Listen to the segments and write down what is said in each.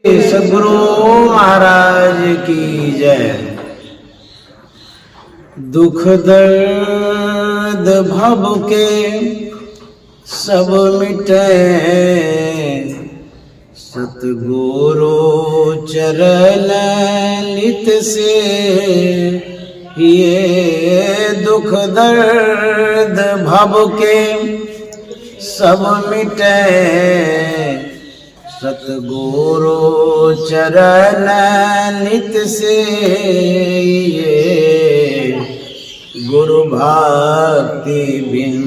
सद्गुरु महाराज की जय। दुख दर्द भव के सब मिटे, सतगुरु चरण नित से। ये दुख दर्द भव के सब मिटे, सतगुरु चरण नित से। ये गुरु भक्ति बिन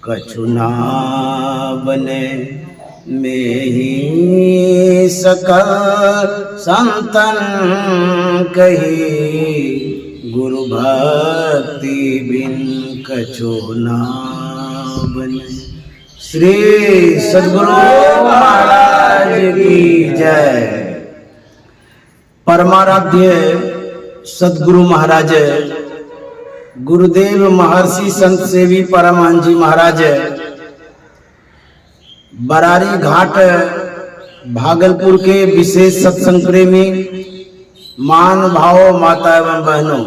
कछु ना बने, में ही सकल संतन कही। गुरु भक्ति बिन कछु ना बने। श्री सद्गुरु महाराज की जय। परमाराध्य सद्गुरु महाराज गुरुदेव महर्षि संत सेवी परमहंस जी महाराज बरारी घाट भागलपुर के विशेष सत्संग प्रेमी महानुभावों, माता एवं बहनों,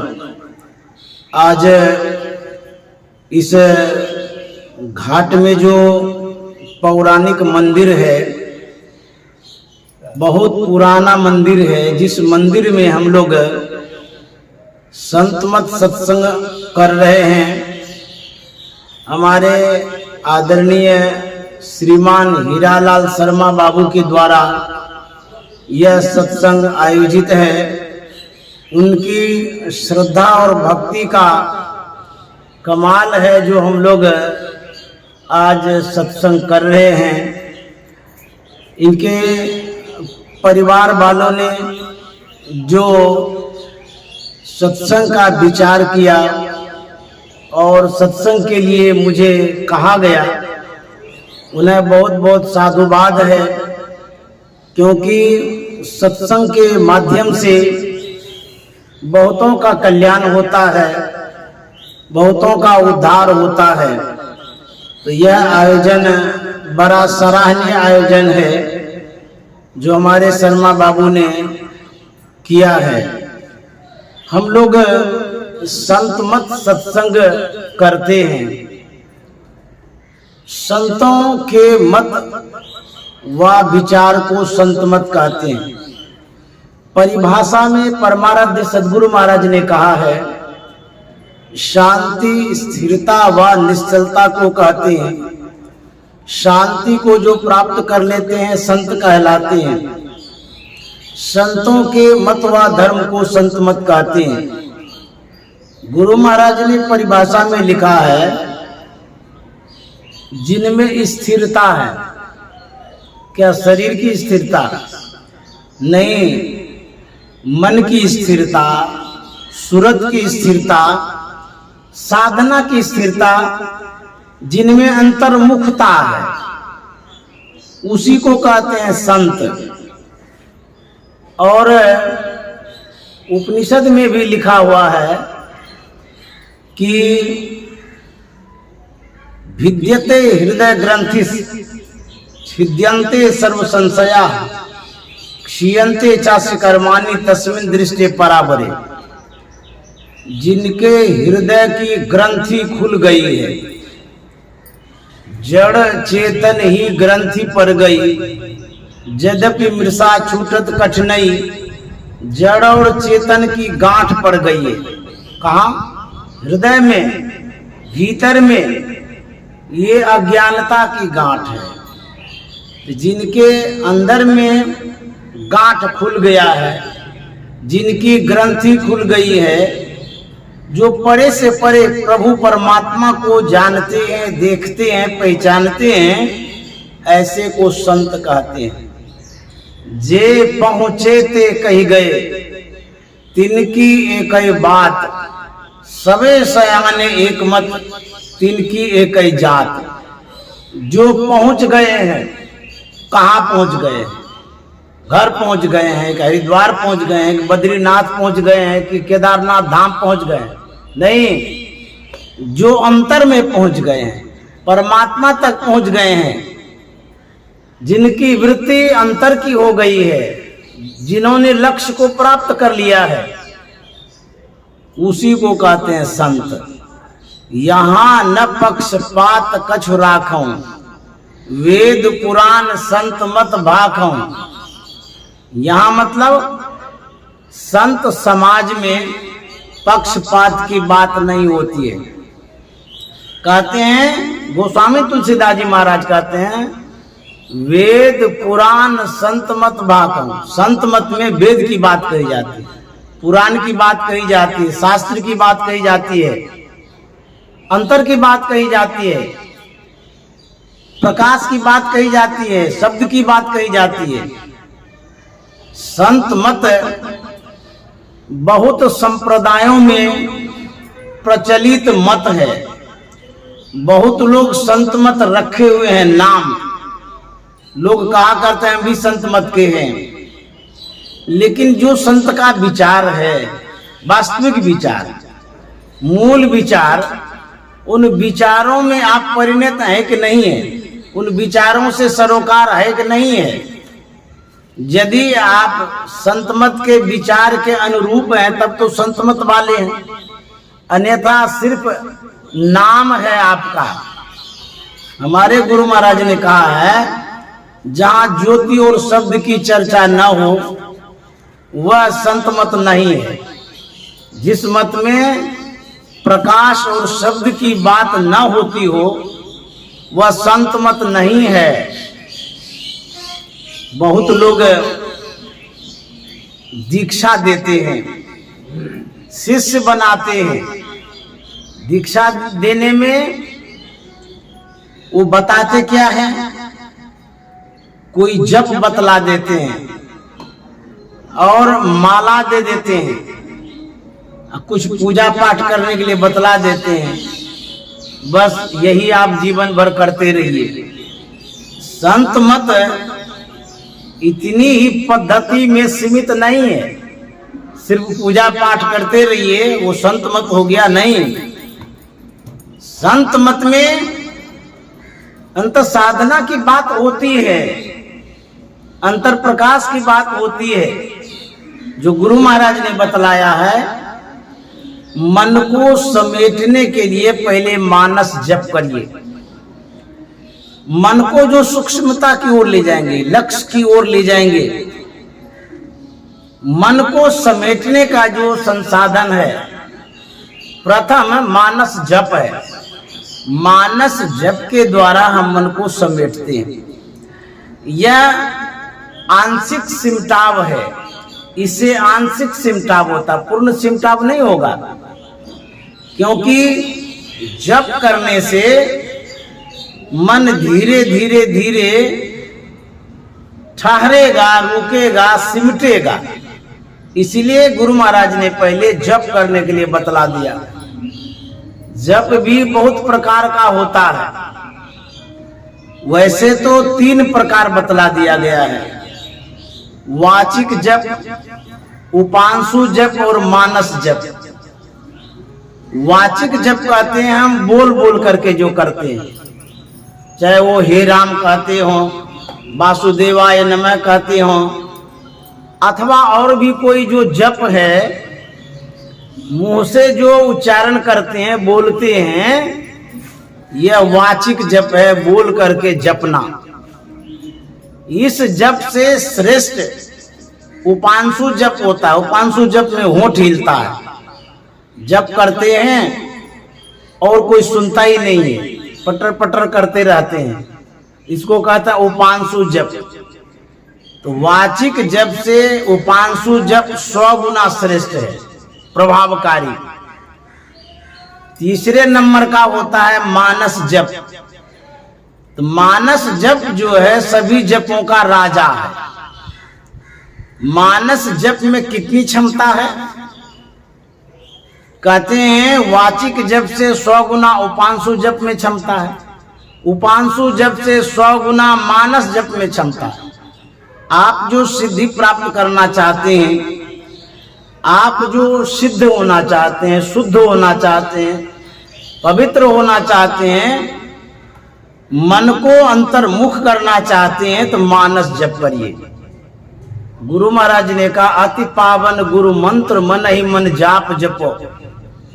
आज इस घाट में जो पौराणिक मंदिर है, बहुत पुराना मंदिर है, जिस मंदिर में हम लोग संतमत सत्संग कर रहे हैं। हमारे आदरणीय श्रीमान हीरालाल शर्मा बाबू के द्वारा यह सत्संग आयोजित है। उनकी श्रद्धा और भक्ति का कमाल है जो हम लोग आज सत्संग कर रहे हैं। इनके परिवार वालों ने जो सत्संग का विचार किया और सत्संग के लिए मुझे कहा गया, उन्हें बहुत बहुत साधुवाद है। क्योंकि सत्संग के माध्यम से बहुतों का कल्याण होता है, बहुतों का उद्धार होता है। तो यह आयोजन बड़ा सराहनीय आयोजन है जो हमारे शर्मा बाबू ने किया है। हम लोग संतमत सत्संग करते हैं। संतों के मत व विचार को संतमत कहते हैं। परिभाषा में परमाराध्य सद्गुरु महाराज ने कहा है, शांति स्थिरता व निश्चलता को कहते हैं। शांति को जो प्राप्त कर लेते हैं संत कहलाते हैं। संतों के मत व धर्म को संत मत कहते हैं। गुरु महाराज ने परिभाषा में लिखा है, जिनमें स्थिरता है। क्या शरीर की स्थिरता? नहीं, मन की स्थिरता, सूरत की स्थिरता, साधना की स्थिरता, जिनमें अंतर्मुखता है, उसी को कहते हैं संत। और उपनिषद में भी लिखा हुआ है कि भिद्यते हृदय ग्रंथिस छिद्यन्ते सर्व संशया क्षीयन्ते चास्य कर्माणि तस्मिन् दृष्टे परावरे। जिनके हृदय की ग्रंथि खुल गई है, जड़ चेतन ही ग्रंथि पर गई, यद्यपि मृषा छूटत कठिनाई, जड़ और चेतन की गांठ पड़ गई है। कहाँ? हृदय में, भीतर में। ये अज्ञानता की गांठ है। जिनके अंदर में गांठ खुल गया है, जिनकी ग्रंथि खुल गई है, जो परे से परे प्रभु परमात्मा को जानते हैं, देखते हैं, पहचानते हैं, ऐसे को संत कहते हैं। जे पहुँचे ते कही गए, तिनकी एक ही बात, सबे सयाने एक मत, तिनकी एक ही जात। जो पहुँच गए हैं, कहाँ पहुँच गए? घर पहुँच गए हैं, कि हरिद्वार पहुँच गए हैं, कि बद्रीनाथ पहुँच गए हैं, कि केदारनाथ धाम पहुँच गए हैं? नहीं, जो अंतर में पहुँच गए हैं, परमात्मा तक पहुँच गए हैं, जिनकी वृत्ति अंतर की हो गई है, जिन्होंने लक्ष्य को प्राप्त कर लिया है, उसी को कहते हैं संत। यहां न पक्षपात कछु राखूं, वेद पुराण संत मत भाखूं। यहां मतलब संत समाज में पक्षपात की बात नहीं होती है। कहते हैं गोस्वामी तुलसीदास जी महाराज कहते हैं, वेद पुराण संत मत भाखूं। संत मत में वेद की बात कही जाती है, पुराण की बात कही जाती है, शास्त्र की बात कही जाती है, अंतर की बात कही जाती है, प्रकाश की बात कही जाती है, शब्द की बात कही जाती है। संत मत बहुत संप्रदायों में प्रचलित मत है। बहुत लोग संत मत रखे हुए हैं नाम, लोग कहा करते हैं हम भी संत मत के हैं। लेकिन जो संत का विचार है, वास्तविक विचार, मूल विचार, उन विचारों में आप परिणत है कि नहीं है, उन विचारों से सरोकार है कि नहीं है। यदि आप संत मत के विचार के अनुरूप हैं तब तो संत मत वाले हैं, अन्यथा सिर्फ नाम है आपका। हमारे गुरु महाराज ने कहा है, जहां ज्योति और शब्द की चर्चा न हो वह संत मत नहीं है। जिस मत में प्रकाश और शब्द की बात न होती हो वह संत मत नहीं है। बहुत लोग दीक्षा देते हैं, शिष्य बनाते हैं। दीक्षा देने में वो बताते क्या है, कोई जप बतला देते हैं और माला दे देते हैं, कुछ पूजा पाठ करने के लिए बतला देते हैं। बस यही आप जीवन भर करते रहिए। संत मत इतनी ही पद्धति में सीमित नहीं है, सिर्फ पूजा पाठ करते रहिए वो संत मत हो गया, नहीं। संत मत में अंतर साधना की बात होती है, अंतर प्रकाश की बात होती है। जो गुरु महाराज ने बतलाया है, मन को समेटने के लिए पहले मानस जप करिए। मन को जो सूक्ष्मता की ओर ले जाएंगे, लक्ष्य की ओर ले जाएंगे। मन को समेटने का जो संसाधन है, प्रथम मानस जप है। मानस जप के द्वारा हम मन को समेटते हैं। यह आंशिक सिमटाव है, इससे आंशिक सिमटाव होता, पूर्ण सिमटाव नहीं होगा। क्योंकि जप करने से मन धीरे धीरे धीरे ठहरेगा, रुकेगा, सिमटेगा। इसलिए गुरु महाराज ने पहले जप करने के लिए बतला दिया। जप भी बहुत प्रकार का होता है, वैसे तो 3 प्रकार बतला दिया गया है, वाचिक जप, उपांशु जप और मानस जप। वाचिक जप कहते हैं हम बोल बोल करके जो करते हैं, चाहे वो हे राम कहते हो, वासुदेवाय नमः कहते हो, अथवा और भी कोई जो जप है, मुंह से जो उच्चारण करते हैं, बोलते हैं, यह वाचिक जप है, बोल करके जपना। इस जप से श्रेष्ठ उपांशु जप होता है। उपांशु जप में होंठ हिलता है, जप करते हैं और कोई सुनता ही नहीं है, पटर पटर करते रहते हैं, इसको कहता है उपांशु जप। तो वाचिक जप से उपांशु जप 100 गुना श्रेष्ठ है, प्रभावकारी। तीसरे नंबर का होता है मानस जप। तो मानस जप जो है सभी जपों का राजा है। मानस जप में कितनी क्षमता है? कहते हैं वाचिक जप से 100 गुना उपांशु जप में क्षमता है, उपांशु जप से 100 गुना मानस जप में क्षमता है। आप जो सिद्धि प्राप्त करना चाहते हैं, आप जो सिद्ध होना चाहते हैं, शुद्ध होना चाहते हैं, पवित्र होना चाहते हैं, मन को अंतर्मुख करना चाहते हैं तो मानस जप करिए। गुरु महाराज ने कहा अति पावन गुरु मंत्र मन ही मन जाप जपो,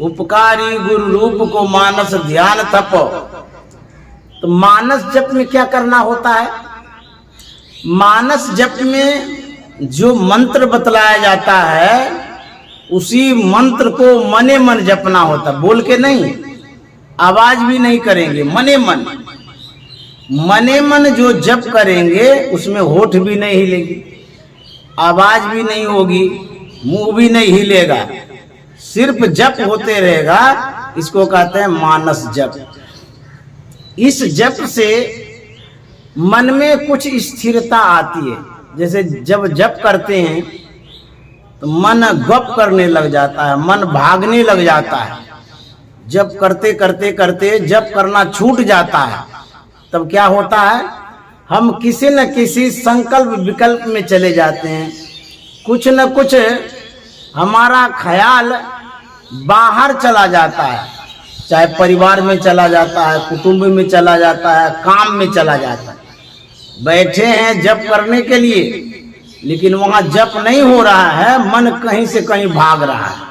उपकारी गुरु रूप को मानस ध्यान तपो। तो मानस जप में क्या करना होता है? मानस जप में जो मंत्र बतलाया जाता है उसी मंत्र को मने मन जपना होता, बोल के नहीं, आवाज भी नहीं करेंगे, मने मन। मने मन जो जप करेंगे उसमें होठ भी नहीं हिलेगी, आवाज भी नहीं होगी, मुंह भी नहीं हिलेगा, सिर्फ जप होते रहेगा। इसको कहते हैं मानस जप। इस जप से मन में कुछ स्थिरता आती है। जैसे जब जप करते हैं तो मन गप करने लग जाता है, मन भागने लग जाता है। जप करते करते करते जप करना छूट जाता है, तब क्या होता है? हम किसी न किसी संकल्प विकल्प में चले जाते हैं। कुछ न कुछ हमारा ख्याल बाहर चला जाता है, चाहे परिवार में चला जाता है, कुटुंब में चला जाता है, काम में चला जाता है। बैठे हैं जप करने के लिए, लेकिन वहां जप नहीं हो रहा है, मन कहीं से कहीं भाग रहा है।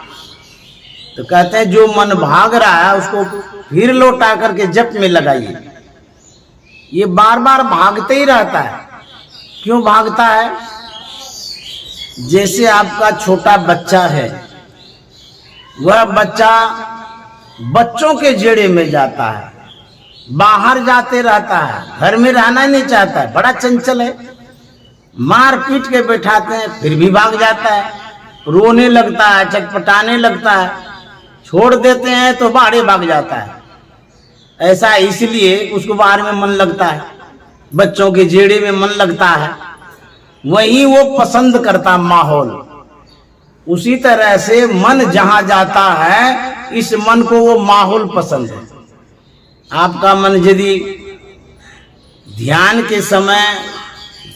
तो कहते हैं जो मन भाग रहा है उसको फिर लौटा करके जप में लगाइए। ये बार बार भागते ही रहता है। क्यों भागता है? जैसे आपका छोटा बच्चा है, वह बच्चा बच्चों के जेड़े में जाता है, बाहर जाते रहता है, घर में रहना नहीं चाहता है, बड़ा चंचल है। मार पीट के बैठाते हैं फिर भी भाग जाता है, रोने लगता है, चटपटाने लगता है, छोड़ देते हैं तो बाहर भाग जाता है। ऐसा इसलिए उसको बाहर में मन लगता है, बच्चों के जेड़े में मन लगता है, वही वो पसंद करता माहौल। उसी तरह से मन जहां जाता है, इस मन को वो माहौल पसंद है। आपका मन यदि ध्यान के समय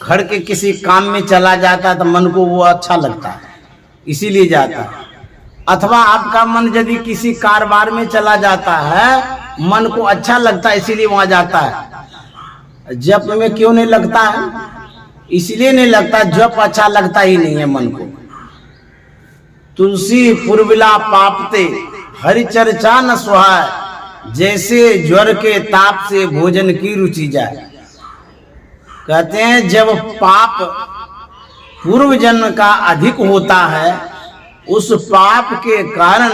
घर के किसी काम में चला जाता है तो मन को वो अच्छा लगता है, इसीलिए जाता है। अथवा आपका मन यदि किसी कारोबार में चला जाता है, मन को अच्छा लगता है, इसीलिए वहां जाता है। जप में क्यों नहीं लगता है? इसलिए नहीं लगता, जप अच्छा लगता ही नहीं है मन को। तुलसी पुरविला पापते हरि चर्चा न सुहाय, जैसे ज्वर के ताप से भोजन की रुचि जाए। कहते हैं जब पाप पूर्व जन्म का अधिक होता है, उस पाप के कारण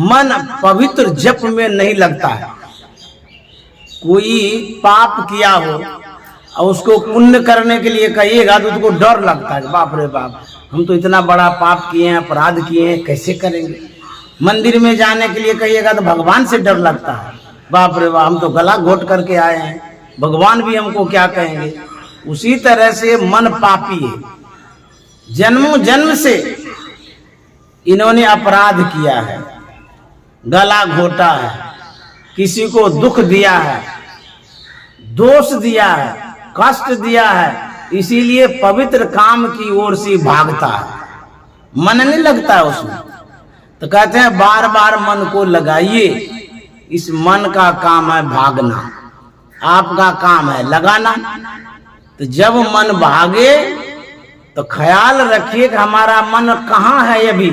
मन पवित्र जप में नहीं लगता है। कोई पाप किया हो और उसको पुण्य करने के लिए कहिएगा तो उसको डर लगता है, बाप रे बाप, हम तो इतना बड़ा पाप किए हैं, अपराध किए हैं, कैसे करेंगे। मंदिर में जाने के लिए कहिएगा तो भगवान से डर लगता है, बाप रे बाप, हम तो गला घोट करके आए हैं, भगवान भी हमको क्या कहेंगे। उसी तरह से मन पापी है। जन्मों जन्म से इन्होंने अपराध किया है, गला घोटा है, किसी को दुख दिया है, दोष दिया है, कष्ट दिया है, इसीलिए पवित्र काम की ओर से भागता है, मन नहीं लगता है उसमें। तो कहते हैं बार बार मन को लगाइए, इस मन का काम है भागना, आपका काम है लगाना। तो जब मन भागे तो ख्याल रखिए कि हमारा मन कहाँ है अभी।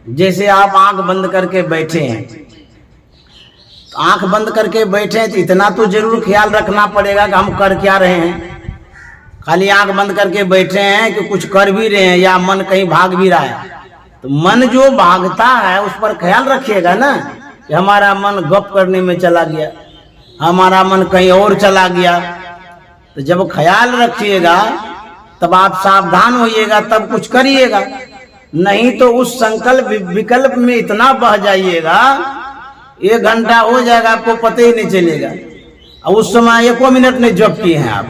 जैसे आप आंख बंद करके बैठे हैं, तो आंख बंद करके बैठे हैं तो इतना तो जरूर ख्याल रखना पड़ेगा कि हम कर क्या रहे हैं। खाली आंख बंद करके बैठे हैं कि कुछ कर भी रहे हैं या मन कहीं भाग भी रहा है, तो मन जो भागता है उस पर ख्याल रखिएगा ना कि हमारा मन गप करने में चला गया, हमारा मन कहीं और चला गया। तो जब ख्याल रखिएगा तब आप सावधान होइएगा, तब कुछ करिएगा। नहीं तो उस संकल्प विकल्प में इतना बह जाइएगा, 1 घंटा हो जाएगा आपको पता ही नहीं चलेगा, और उस समय 1 मिनट नहीं जप किए हैं आप,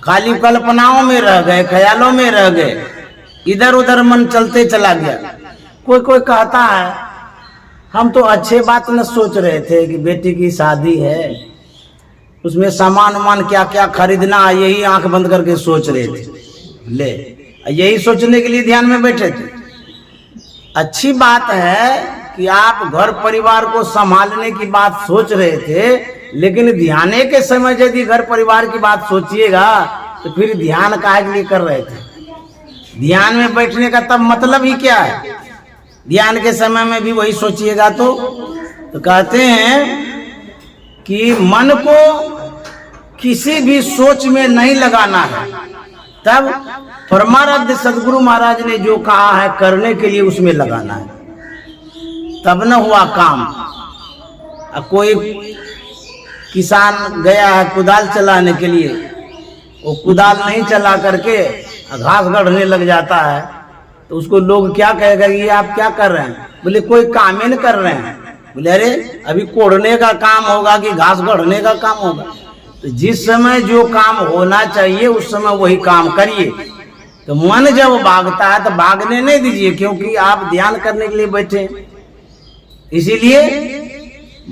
खाली कल्पनाओं में रह गए, ख्यालों में रह गए, इधर उधर मन चलते चला गया। कोई कोई कहता है हम तो अच्छे बात न सोच रहे थे कि बेटी की शादी है, उसमें सामान वामान क्या क्या खरीदना है, यही आंख बंद करके सोच रहे थे, ले यही सोचने के लिए ध्यान में बैठे थे। अच्छी बात है कि आप घर परिवार को संभालने की बात सोच रहे थे, लेकिन ध्याने के समय यदि घर परिवार की बात सोचिएगा तो फिर ध्यान काहे के लिए कर रहे थे? ध्यान में बैठने का तब मतलब ही क्या है? ध्यान के समय में भी वही सोचिएगा तो कहते हैं कि मन को किसी भी सोच में नहीं लगाना है। तब परमाराध्य सदगुरु महाराज ने जो कहा है करने के लिए उसमें लगाना है, तब न हुआ काम। कोई किसान गया है कुदाल चलाने के लिए, वो कुदाल नहीं चला करके घास गढ़ने लग जाता है, तो उसको लोग क्या कहेगा कि आप क्या कर रहे हैं? बोले कोई काम ही नहीं कर रहे हैं। बोले अरे अभी कोड़ने का काम होगा कि घास गढ़ने का काम होगा? तो जिस समय जो काम होना चाहिए उस समय वही काम करिए। तो मन जब भागता है तो भागने नहीं दीजिए, क्योंकि आप ध्यान करने के लिए बैठे हैं। इसीलिए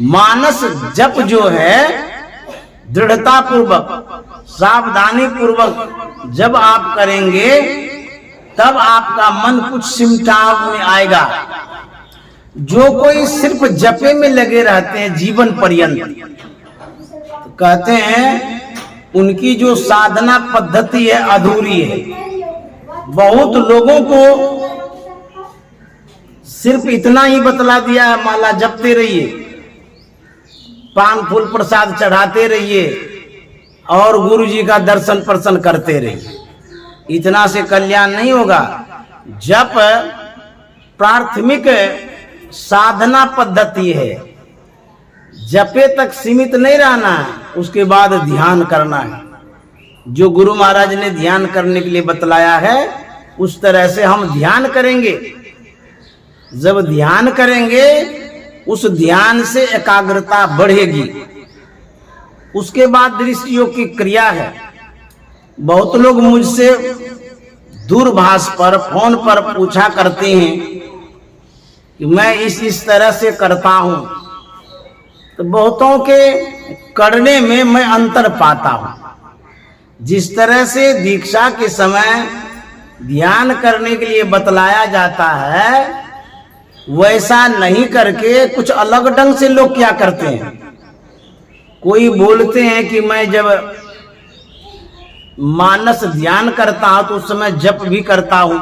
मानस जप जो है दृढ़ता पूर्वक सावधानी पूर्वक जब आप करेंगे तब आपका मन कुछ सिमटाव में आएगा। जो कोई सिर्फ जपे में लगे रहते हैं जीवन पर्यंत, तो कहते हैं उनकी जो साधना पद्धति है अधूरी है। बहुत लोगों को सिर्फ इतना ही बतला दिया है, माला जपते रहिए, पान फूल प्रसाद चढ़ाते रहिए और गुरु जी का दर्शन प्रसन्न करते रहिए। इतना से कल्याण नहीं होगा। जप प्राथमिक साधना पद्धति है, जपे तक सीमित नहीं रहना है, उसके बाद ध्यान करना है। जो गुरु महाराज ने ध्यान करने के लिए बतलाया है उस तरह से हम ध्यान करेंगे। जब ध्यान करेंगे उस ध्यान से एकाग्रता बढ़ेगी। उसके बाद दृष्टियों की क्रिया है। बहुत लोग मुझसे दूरभाष पर फोन पर पूछा करते हैं कि मैं इस तरह से करता हूं, तो बहुतों के करने में मैं अंतर पाता हूं। जिस तरह से दीक्षा के समय ध्यान करने के लिए बतलाया जाता है वैसा नहीं करके कुछ अलग ढंग से लोग क्या करते हैं। कोई बोलते हैं कि मैं जब मानस ध्यान करता हूं तो उस समय जप भी करता हूं।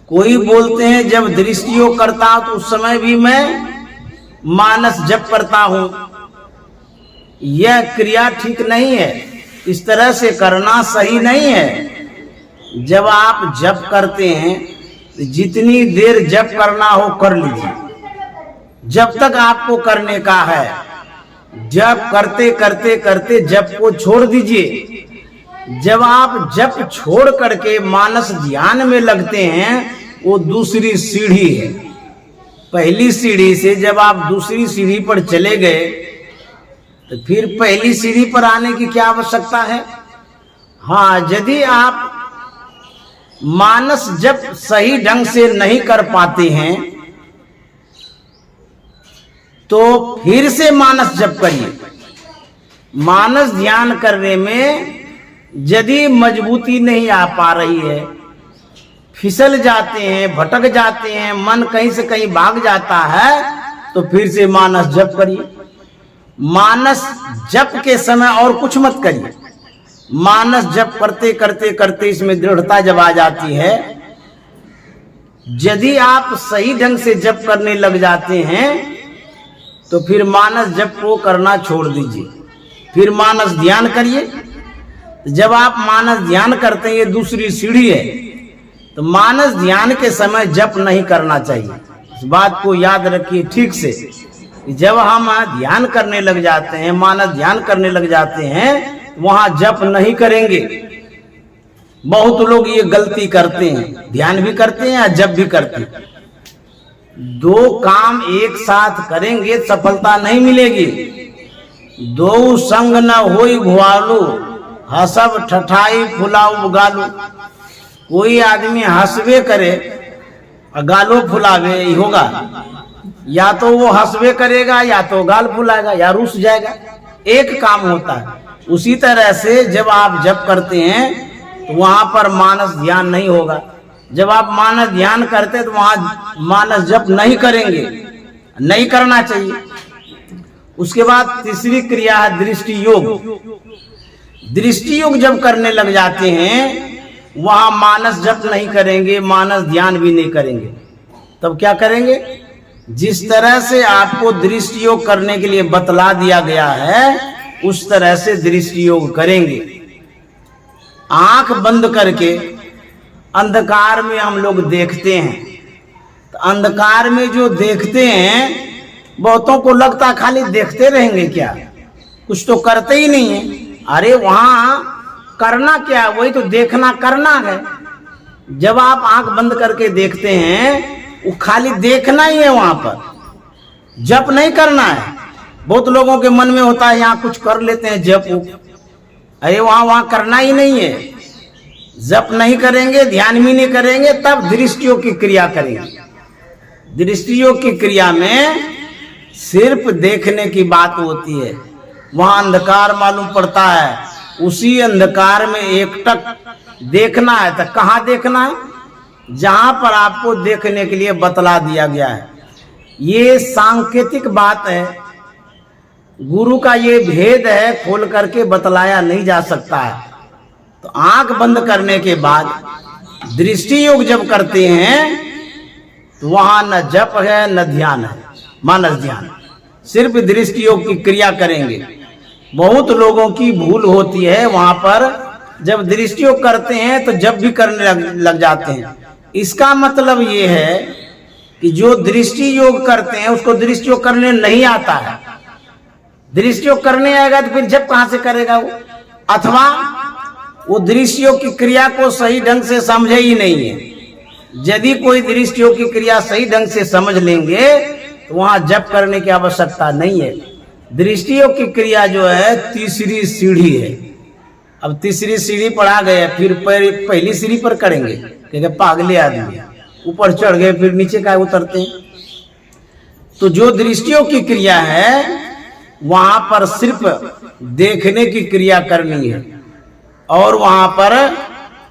कोई बोलते हैं जब दृष्टियोग करता हूं तो उस समय भी मैं मानस जप करता हूं। यह क्रिया ठीक नहीं है, इस तरह से करना सही नहीं है। जब आप जप करते हैं जितनी देर जप करना हो कर लीजिए, जब तक आपको करने का है। जप करते करते करते जप को छोड़ दीजिए। जब आप जप छोड़ करके मानस ध्यान में लगते हैं वो दूसरी सीढ़ी है। पहली सीढ़ी से जब आप दूसरी सीढ़ी पर चले गए तो फिर पहली सीढ़ी पर आने की क्या आवश्यकता है? हाँ, यदि आप मानस जप सही ढंग से नहीं कर पाते हैं तो फिर से मानस जप करिए। मानस ध्यान करने में यदि मजबूती नहीं आ पा रही है, फिसल जाते हैं, भटक जाते हैं, मन कहीं से कहीं भाग जाता है, तो फिर से मानस जप करिए। मानस जप के समय और कुछ मत करिए। मानस जप करते करते करते इसमें दृढ़ता जब आ जाती है, यदि आप सही ढंग से जप करने लग जाते हैं तो फिर मानस जप को करना छोड़ दीजिए, फिर मानस ध्यान करिए। जब आप मानस ध्यान करते हैं, ये दूसरी सीढ़ी है, तो मानस ध्यान के समय जप नहीं करना चाहिए। इस बात को याद रखिए ठीक से। जब हम ध्यान करने लग जाते हैं, मानस ध्यान करने लग जाते हैं, वहां जप नहीं करेंगे। बहुत लोग ये गलती करते हैं, ध्यान भी करते हैं और जप भी करते हैं। दो काम एक साथ करेंगे सफलता नहीं मिलेगी। दो संग न होई भुआलू, हसब ठठाई फुलाऊ गालू। कोई आदमी हंसबे करे और गालो फुलावे, ही होगा। या तो वो हंसबे करेगा या तो गाल फुलाएगा या रुस जाएगा। एक काम होता है। उसी तरह से जब आप जप करते हैं तो वहां पर मानस ध्यान नहीं होगा। जब आप मानस ध्यान करते हैं तो वहां मानस जप नहीं करेंगे, नहीं करना चाहिए। उसके बाद तीसरी क्रिया है दृष्टि योग। दृष्टि योग जब करने लग जाते हैं, वहां मानस जप नहीं करेंगे, मानस ध्यान भी नहीं करेंगे। तब क्या करेंगे? जिस तरह से आपको दृष्टि योग करने के लिए बतला दिया गया है, उस तरह से दृष्टि योग करेंगे। आंख बंद करके अंधकार में हम लोग देखते हैं, तो अंधकार में जो देखते हैं, बहुतों को लगता खाली देखते रहेंगे क्या, कुछ तो करते ही नहीं है। अरे वहां करना क्या, वही तो देखना करना है। जब आप आंख बंद करके देखते हैं, वो खाली देखना ही है, वहां पर जप नहीं करना है। बहुत लोगों के मन में होता है यहाँ कुछ कर लेते हैं जप। अरे वहां करना ही नहीं है। जप नहीं करेंगे, ध्यान भी नहीं करेंगे, तब दृष्टियों की क्रिया करेंगे। दृष्टियों की क्रिया में सिर्फ देखने की बात होती है। वहां अंधकार मालूम पड़ता है, उसी अंधकार में एकटक देखना है। तो कहाँ देखना है? जहां पर आपको देखने के लिए बतला दिया गया है। ये सांकेतिक बात है, गुरु का ये भेद है, खोल करके बतलाया नहीं जा सकता है। तो आंख बंद करने के बाद दृष्टि योग जब करते हैं, तो वहां न जप है न ध्यान है, मानस ध्यान, सिर्फ दृष्टि योग की क्रिया करेंगे। बहुत लोगों की भूल होती है, वहां पर जब दृष्टि योग करते हैं तो जप भी करने लग जाते हैं। इसका मतलब ये है कि जो दृष्टि योग करते हैं उसको दृष्टि योग करने नहीं आता है। दृष्टि योग करने आएगा तो फिर जप कहां से करेगा वो? अथवा वो दृष्टि योग की क्रिया को सही ढंग से समझे ही नहीं है। यदि कोई दृष्टि योग की क्रिया सही ढंग से समझ लेंगे तो वहां जप करने की आवश्यकता नहीं है। दृष्टि योग की क्रिया जो है तीसरी सीढ़ी है। अब तीसरी सीढ़ी पर आ गए, फिर पहली सीढ़ी पर करेंगे, क्योंकि पागले आदमी ऊपर चढ़ गए फिर नीचे का उतरते हैं। तो जो दृष्टि योग की क्रिया है, वहां पर सिर्फ देखने की क्रिया करनी है और वहां पर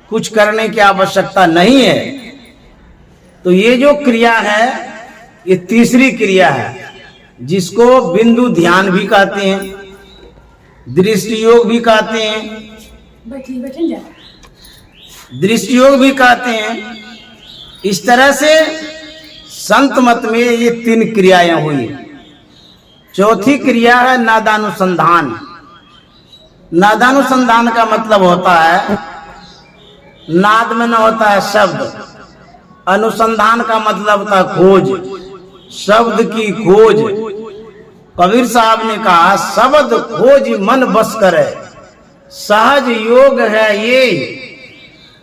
कुछ करने की आवश्यकता नहीं है। तो ये जो क्रिया है, ये तीसरी क्रिया है, जिसको बिंदु ध्यान भी कहते हैं, दृष्टि योग भी कहते हैं, दृष्टि योग भी कहते हैं। इस तरह से संत मत में ये तीन क्रियाएं हुई। चौथी क्रिया है नादानुसंधान। नादानुसंधान का मतलब होता है, नाद में न होता है शब्द, अनुसंधान का मतलब होता है खोज, शब्द की खोज। कबीर साहब ने कहा, शब्द खोज मन बस करे, सहज योग है ये।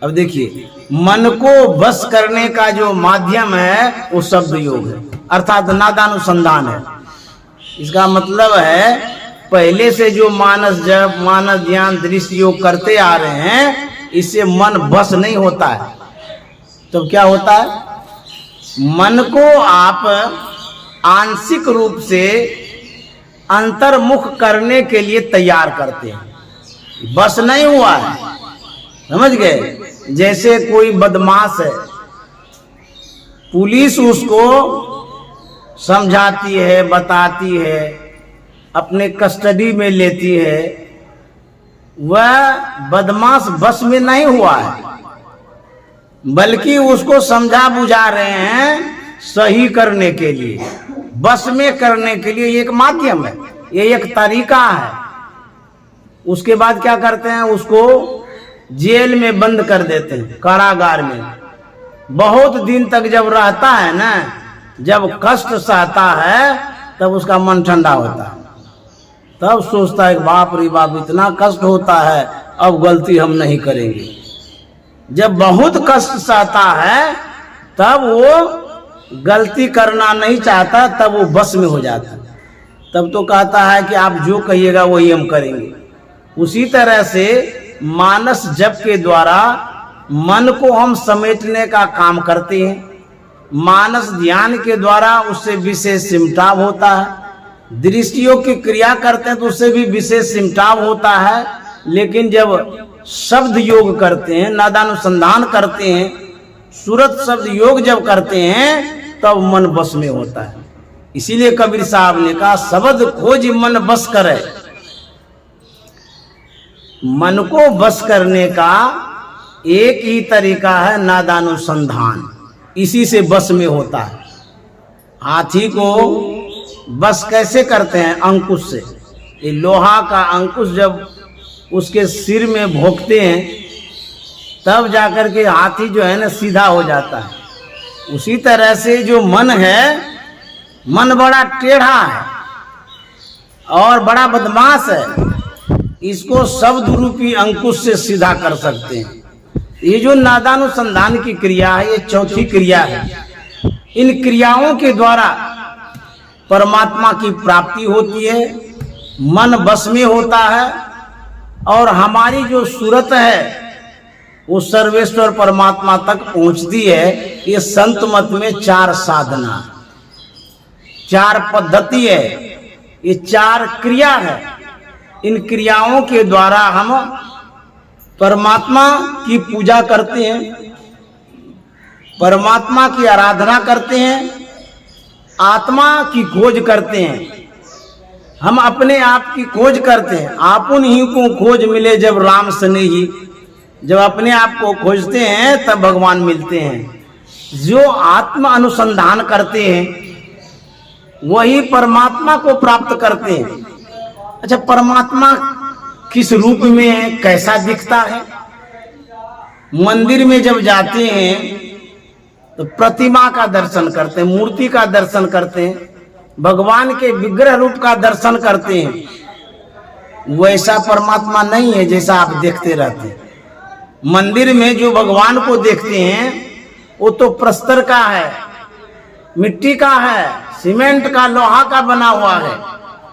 अब देखिए, मन को बस करने का जो माध्यम है वो शब्द योग है, अर्थात नादानुसंधान है। इसका मतलब है पहले से जो मानस जप, मानस ध्यान, दृष्टि योग करते आ रहे हैं, इससे मन बस नहीं होता है। तो क्या होता है? मन को आप आंशिक रूप से अंतर्मुख करने के लिए तैयार करते हैं, बस नहीं हुआ है। समझ गए? जैसे कोई बदमाश है, पुलिस उसको समझाती है, बताती है, अपने कस्टडी में लेती है, वह बदमाश बस में नहीं हुआ है, बल्कि उसको समझा बुझा रहे हैं सही करने के लिए, बस में करने के लिए। एक माध्यम है, ये एक तरीका है। उसके बाद क्या करते हैं? उसको जेल में बंद कर देते हैं, कारागार में। बहुत दिन तक जब रहता है ना, जब कष्ट सहता है, तब उसका मन ठंडा होता है। तब सोचता है बाप रे बाप, इतना कष्ट होता है, अब गलती हम नहीं करेंगे। जब बहुत कष्ट सहता है, तब वो गलती करना नहीं चाहता, तब वो बस में हो जाता है। तब तो कहता है कि आप जो कहिएगा वही हम करेंगे। उसी तरह से मानस जप के द्वारा मन को हम समेटने का काम करते हैं। मानस ध्यान के द्वारा उससे विशेष सिमटाव होता है। दृष्टि योग की क्रिया करते हैं तो उससे भी विशेष सिमटाव होता है। लेकिन जब शब्द योग करते हैं, नादानुसंधान करते हैं, सूरत शब्द योग जब करते हैं, तब मन बस में होता है। इसीलिए कबीर साहब ने कहा शब्द खोज मन बस करे। मन को बस करने का एक ही तरीका है नादानुसंधान, इसी से बस में होता है। हाथी को बस कैसे करते हैं? अंकुश से। ये लोहा का अंकुश जब उसके सिर में भोंकते हैं तब जाकर के हाथी जो है ना सीधा हो जाता है। उसी तरह से जो मन है, मन बड़ा टेढ़ा है और बड़ा बदमाश है, इसको शब्द रूपी अंकुश से सीधा कर सकते हैं। ये जो नादानुसंधान की क्रिया है, ये चौथी क्रिया है। इन क्रियाओं के द्वारा परमात्मा की प्राप्ति होती है, मन बस में होता है और हमारी जो सूरत है वो सर्वेश्वर परमात्मा तक पहुंचती है। ये संत मत में 4 साधना, 4 पद्धति है, ये 4 क्रिया है। इन क्रियाओं के द्वारा हम परमात्मा की पूजा करते हैं, परमात्मा की आराधना करते हैं, आत्मा की खोज करते हैं। हम अपने आप की खोज करते हैं। आपन ही को खोज मिले जब राम स्नेही, जब अपने आप को खोजते हैं तब भगवान मिलते हैं। जो आत्म अनुसंधान करते हैं वही परमात्मा को प्राप्त करते हैं। अच्छा, परमात्मा किस रूप में है, कैसा दिखता है? मंदिर में जब जाते हैं तो प्रतिमा का दर्शन करते हैं, मूर्ति का दर्शन करते हैं, भगवान के विग्रह रूप का दर्शन करते हैं। वैसा परमात्मा नहीं है जैसा आप देखते रहते हैं। मंदिर में जो भगवान को देखते हैं वो तो प्रस्तर का है, मिट्टी का है, सीमेंट का, लोहा का बना हुआ है।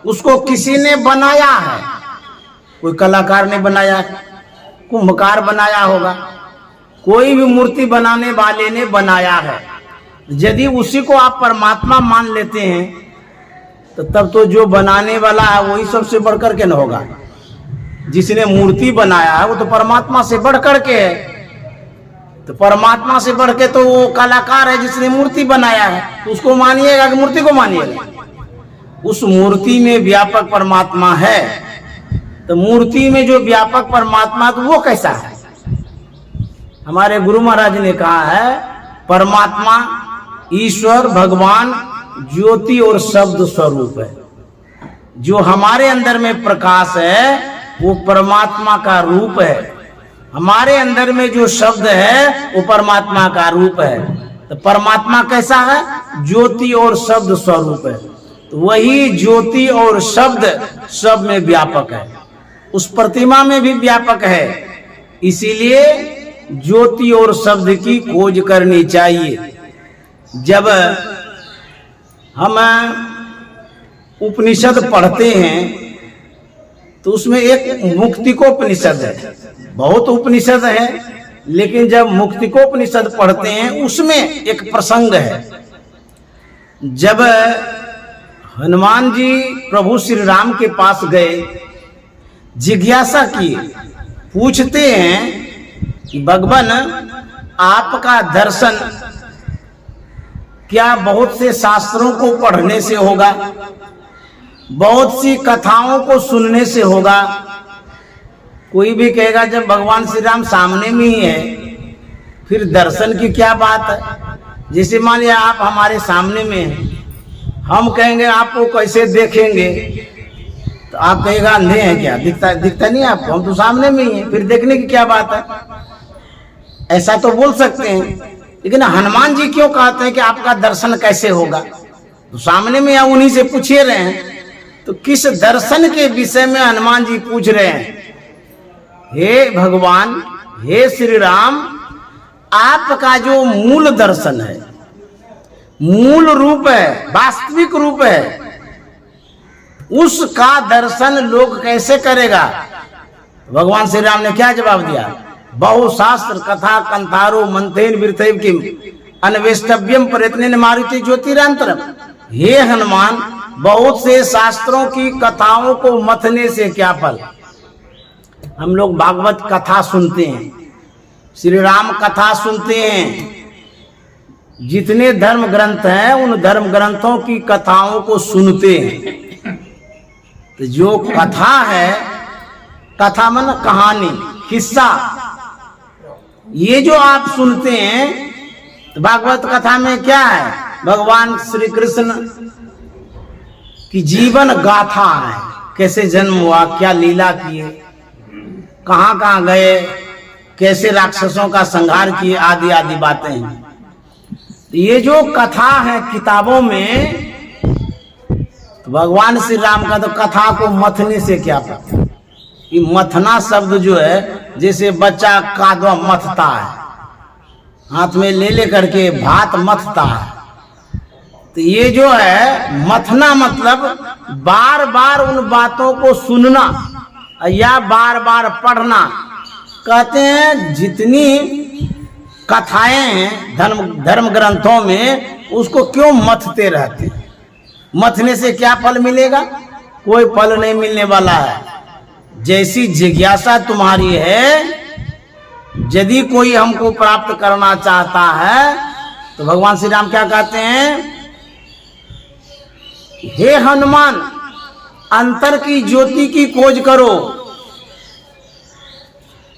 उसको किसी ने बनाया है, कोई कलाकार ने बनाया, कुंभकार बनाया होगा, कोई भी मूर्ति बनाने वाले ने बनाया है। यदि उसी को आप परमात्मा मान लेते हैं तो तब तो जो बनाने वाला है वही सबसे बढ़कर के न होगा। जिसने मूर्ति बनाया है वो तो परमात्मा से बढ़ करके है। तो परमात्मा से बढ़ के तो वो कलाकार है जिसने मूर्ति बनाया है, तो उसको मानिएगा कि मूर्ति को मानिएगा? उस मूर्ति में व्यापक परमात्मा है। तो मूर्ति में जो व्यापक परमात्मा, तो वो कैसा है? हमारे गुरु महाराज ने कहा है परमात्मा, ईश्वर, भगवान ज्योति और शब्द स्वरूप है। जो हमारे अंदर में प्रकाश है वो परमात्मा का रूप है। हमारे अंदर में जो शब्द है वो परमात्मा का रूप है। तो परमात्मा कैसा है? ज्योति और शब्द स्वरूप है। तो वही ज्योति और शब्द सब में व्यापक है, उस प्रतिमा में भी व्यापक है। इसीलिए ज्योति और शब्द की खोज करनी चाहिए। जब हम उपनिषद पढ़ते हैं तो उसमें एक मुक्तिकोपनिषद है। बहुत उपनिषद है, लेकिन जब मुक्तिकोपनिषद पढ़ते हैं उसमें एक प्रसंग है। जब हनुमान जी प्रभु श्री राम के पास गए, जिज्ञासा की, पूछते हैं कि भगवान आपका दर्शन क्या बहुत से शास्त्रों को पढ़ने से होगा, बहुत सी कथाओं को सुनने से होगा? कोई भी कहेगा जब भगवान श्री राम सामने में ही है फिर दर्शन की क्या बात है? जैसे मान लिया आप हमारे सामने में हैं, हम कहेंगे आपको कैसे देखेंगे? तो आप कहेगा अंधे हैं क्या, दिखता नहीं आपको? हम तो सामने में ही हैं, फिर देखने की क्या बात है? ऐसा तो बोल सकते हैं। लेकिन हनुमान जी क्यों कहते हैं कि आपका दर्शन कैसे होगा? तो सामने में या उन्हीं से पूछे रहे हैं। तो किस दर्शन के विषय में हनुमान जी पूछ रहे हैं? हे भगवान, हे श्री राम, आपका जो मूल दर्शन है, मूल रूप है, वास्तविक रूप है, उसका दर्शन लोग कैसे करेगा? भगवान श्री राम ने क्या जवाब दिया? बहुशास्त्र कथा कंथारो मंथेन विरथैव किम अन्वेष्टव्यम प्रयत्नेन मारुति ज्योतिरांतरम। हे हनुमान, बहुत से शास्त्रों की कथाओं को मथने से क्या फल? हम लोग भागवत कथा सुनते हैं, श्री राम कथा सुनते हैं, जितने धर्म ग्रंथ हैं उन धर्म ग्रंथों की कथाओं को सुनते हैं। तो जो कथा है, कथा मन कहानी, किस्सा, ये जो आप सुनते हैं, तो भागवत कथा में क्या है? भगवान श्री कृष्ण की जीवन गाथा है। कैसे जन्म हुआ, क्या लीला किए, कहां कहां गए, कैसे राक्षसों का संहार किए, आदि आदि बातें हैं। ये जो कथा है किताबों में, तो भगवान श्री राम का तो कथा को मथने से क्या पता। ये मथना शब्द जो है, जैसे बच्चा कादवा मथता है, हाथ में ले करके भात मथता है। तो ये जो है मथना मतलब बार बार उन बातों को सुनना या बार बार पढ़ना। कहते हैं जितनी कथाएं हैं धर्म ग्रंथों में, उसको क्यों मथते रहते? मथने से क्या फल मिलेगा? कोई फल नहीं मिलने वाला है। जैसी जिज्ञासा तुम्हारी है, यदि कोई हमको प्राप्त करना चाहता है, तो भगवान श्री राम क्या कहते हैं? हे हनुमान, अंतर की ज्योति की खोज करो,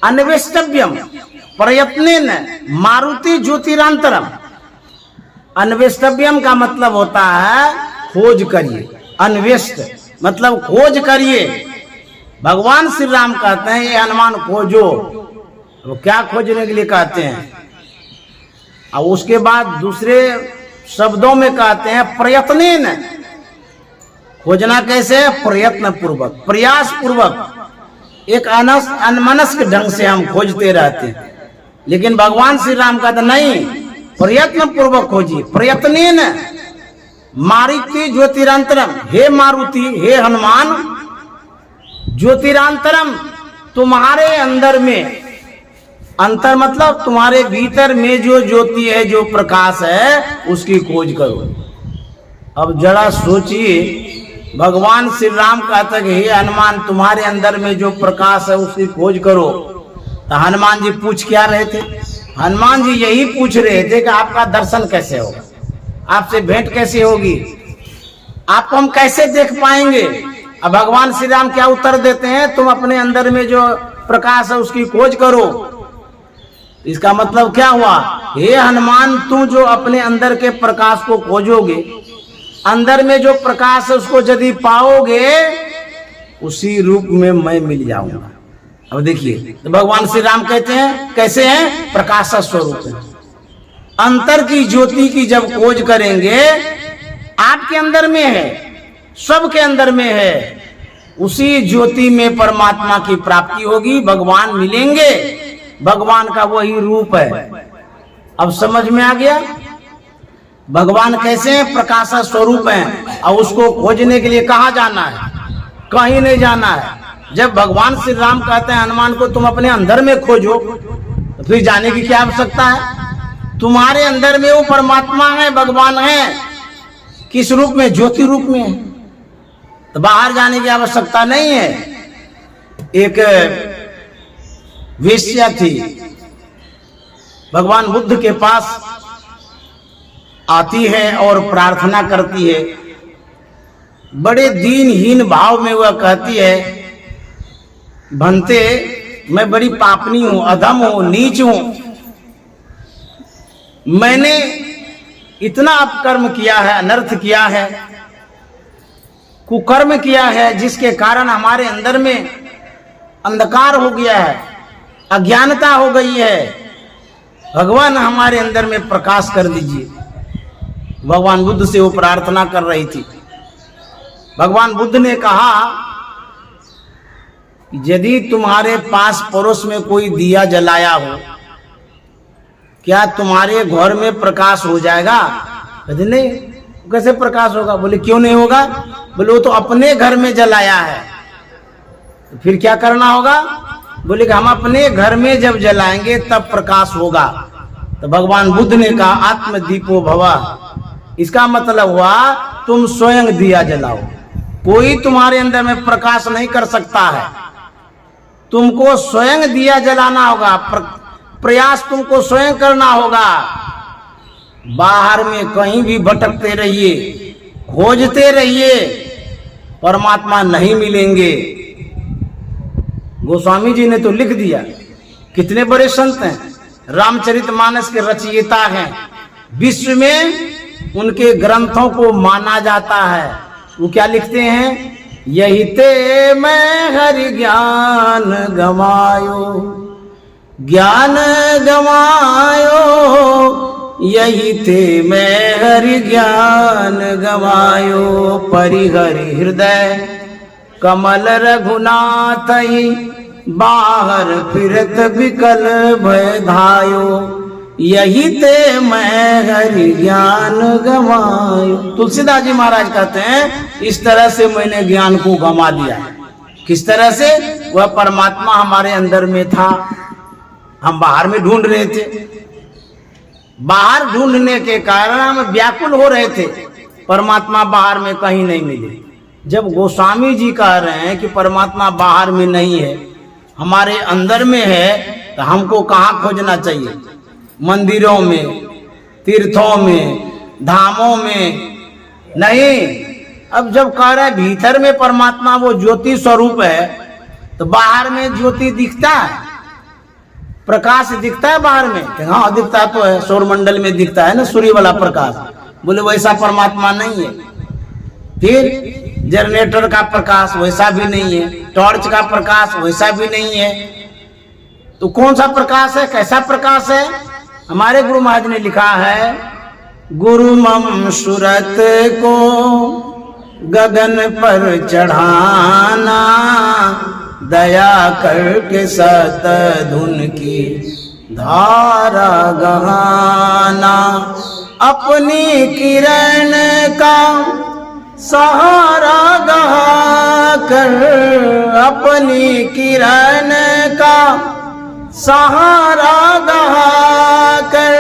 अन्वेष्टव्यम प्रयत्नेन मारुति ज्योतिरांतरम। अन्वेष्टव्यम का मतलब होता है खोज करिए। अन्वेष्ट मतलब खोज करिए। भगवान श्री राम कहते हैं ये हनुमान खोजो। वो क्या खोजने के लिए कहते हैं? और उसके बाद दूसरे शब्दों में कहते हैं प्रयत्नेन। खोजना कैसे? प्रयत्न पूर्वक, प्रयास पूर्वक, एक अनमनस्क ढंग से हम खोजते रहते हैं। लेकिन भगवान श्री राम कहते नहीं, प्रयत्न पूर्वक खोजिए। प्रयत्नेन मारुति ज्योतिरांतरम, हे मारुति, हे हनुमान, ज्योतिरांतरम तुम्हारे अंदर में, अंतर मतलब तुम्हारे भीतर में जो ज्योति है, जो प्रकाश है, उसकी खोज करो। अब जरा सोचिए, भगवान श्री राम कहते हैं हे हनुमान, तुम्हारे अंदर में जो प्रकाश है उसकी खोज करो। तो हनुमान जी पूछ क्या रहे थे? हनुमान जी यही पूछ रहे थे कि आपका दर्शन कैसे होगा, आपसे भेंट कैसे होगी, आपको हम कैसे देख पाएंगे। अब भगवान श्री राम क्या उत्तर देते हैं? तुम अपने अंदर में जो प्रकाश है उसकी खोज करो। इसका मतलब क्या हुआ? हे हनुमान, तुम जो अपने अंदर के प्रकाश को खोजोगे, अंदर में जो प्रकाश है उसको यदि पाओगे, उसी रूप में मैं मिल जाऊंगा। अब देखिए, तो भगवान श्री राम कहते हैं कैसे हैं? प्रकाश स्वरूप है। अंतर की ज्योति की जब खोज करेंगे, आपके अंदर में है, सबके अंदर में है, उसी ज्योति में परमात्मा की प्राप्ति होगी, भगवान मिलेंगे। भगवान का वही रूप है। अब समझ में आ गया? भगवान कैसे हैं? प्रकाश स्वरूप हैं। और उसको खोजने के लिए कहाँ जाना है? कहीं नहीं जाना है। जब भगवान श्री राम कहते हैं हनुमान को तुम अपने अंदर में खोजो, तो फिर जाने की क्या आवश्यकता है? तुम्हारे अंदर में वो परमात्मा है, भगवान है। किस रूप में? ज्योति रूप में है। तो बाहर जाने की आवश्यकता नहीं है। एक वेश्या थी, भगवान बुद्ध के पास आती है और प्रार्थना करती है। बड़े दीनहीन भाव में वह कहती है, भंते, मैं बड़ी पापनी हूं, अधम हूं, नीच हूं। मैंने इतना अपकर्म किया है, अनर्थ किया है, कुकर्म किया है, जिसके कारण हमारे अंदर में अंधकार हो गया है, अज्ञानता हो गई है। भगवान हमारे अंदर में प्रकाश कर दीजिए। भगवान बुद्ध से वो प्रार्थना कर रही थी। भगवान बुद्ध ने कहा, यदि तुम्हारे पास पड़ोस में कोई दिया जलाया हो, क्या तुम्हारे घर में प्रकाश हो जाएगा? कहते नहीं, कैसे प्रकाश होगा? बोले क्यों नहीं होगा? बोले वो तो अपने घर में जलाया है। तो फिर क्या करना होगा? बोले कि हम अपने घर में जब जलाएंगे तब प्रकाश होगा। तो भगवान बुद्ध ने कहा, आत्मदीपो भव। इसका मतलब हुआ तुम स्वयं दिया जलाओ। कोई तुम्हारे अंदर में प्रकाश नहीं कर सकता है, तुमको स्वयं दिया जलाना होगा। प्रयास तुमको स्वयं करना होगा। बाहर में कहीं भी भटकते रहिए, खोजते रहिए, परमात्मा नहीं मिलेंगे। गोस्वामी जी ने तो लिख दिया, कितने बड़े संत हैं, रामचरितमानस के रचयिता हैं, विश्व में उनके ग्रंथों को माना जाता है। वो क्या लिखते हैं, यही ते मैं हरि ज्ञान गमायो, ज्ञान गमायो, यही थे मैं हरि ज्ञान गमायो। परिहरि हृदय कमल रघुनाथ ही, बाहर फिरत विकल भय धायो, यही ते मैं हरि ज्ञान गमायो। तुलसीदास जी महाराज कहते हैं, इस तरह से मैंने ज्ञान को गमा दिया। किस तरह से? वह परमात्मा हमारे अंदर में था, हम बाहर में ढूंढ रहे थे, बाहर ढूंढने के कारण हम व्याकुल हो रहे थे, परमात्मा बाहर में कहीं नहीं मिले। जब गोस्वामी जी कह रहे हैं कि परमात्मा बाहर में नहीं है, हमारे अंदर में है, तो हमको कहाँ खोजना चाहिए? मंदिरों में, तीर्थों में, धामों में नहीं। अब जब कह रहे भीतर में परमात्मा वो ज्योति स्वरूप है, तो बाहर में ज्योति दिखता है, प्रकाश दिखता है बाहर में? हाँ दिखता तो है, सौरमंडल में दिखता है ना सूर्य वाला प्रकाश। बोले वैसा परमात्मा नहीं है। फिर जनरेटर का प्रकाश वैसा भी नहीं है, टॉर्च का प्रकाश वैसा भी नहीं है। तो कौन सा प्रकाश है, कैसा प्रकाश है? हमारे गुरु महाराज ने लिखा है, गुरु मम सूरत को गगन पर चढ़ाना, दया करके सत धुन की धारा गहाना, अपनी किरण का सहारा गहा कर, अपनी किरण का सहारा गहा कर,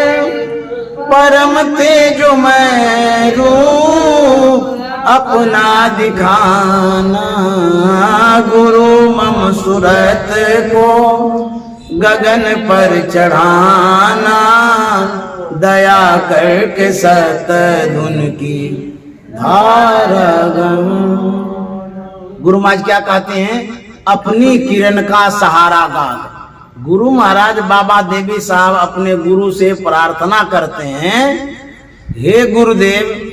परम तेजोमय रूप अपना दिखाना, गुरु मम सूरत को गगन पर चढ़ाना, दया करके सत धुन की धारा गम। गुरु महाराज क्या कहते हैं? अपनी किरण का सहारा गाद। गुरु महाराज बाबा देवी साहब अपने गुरु से प्रार्थना करते हैं, हे गुरुदेव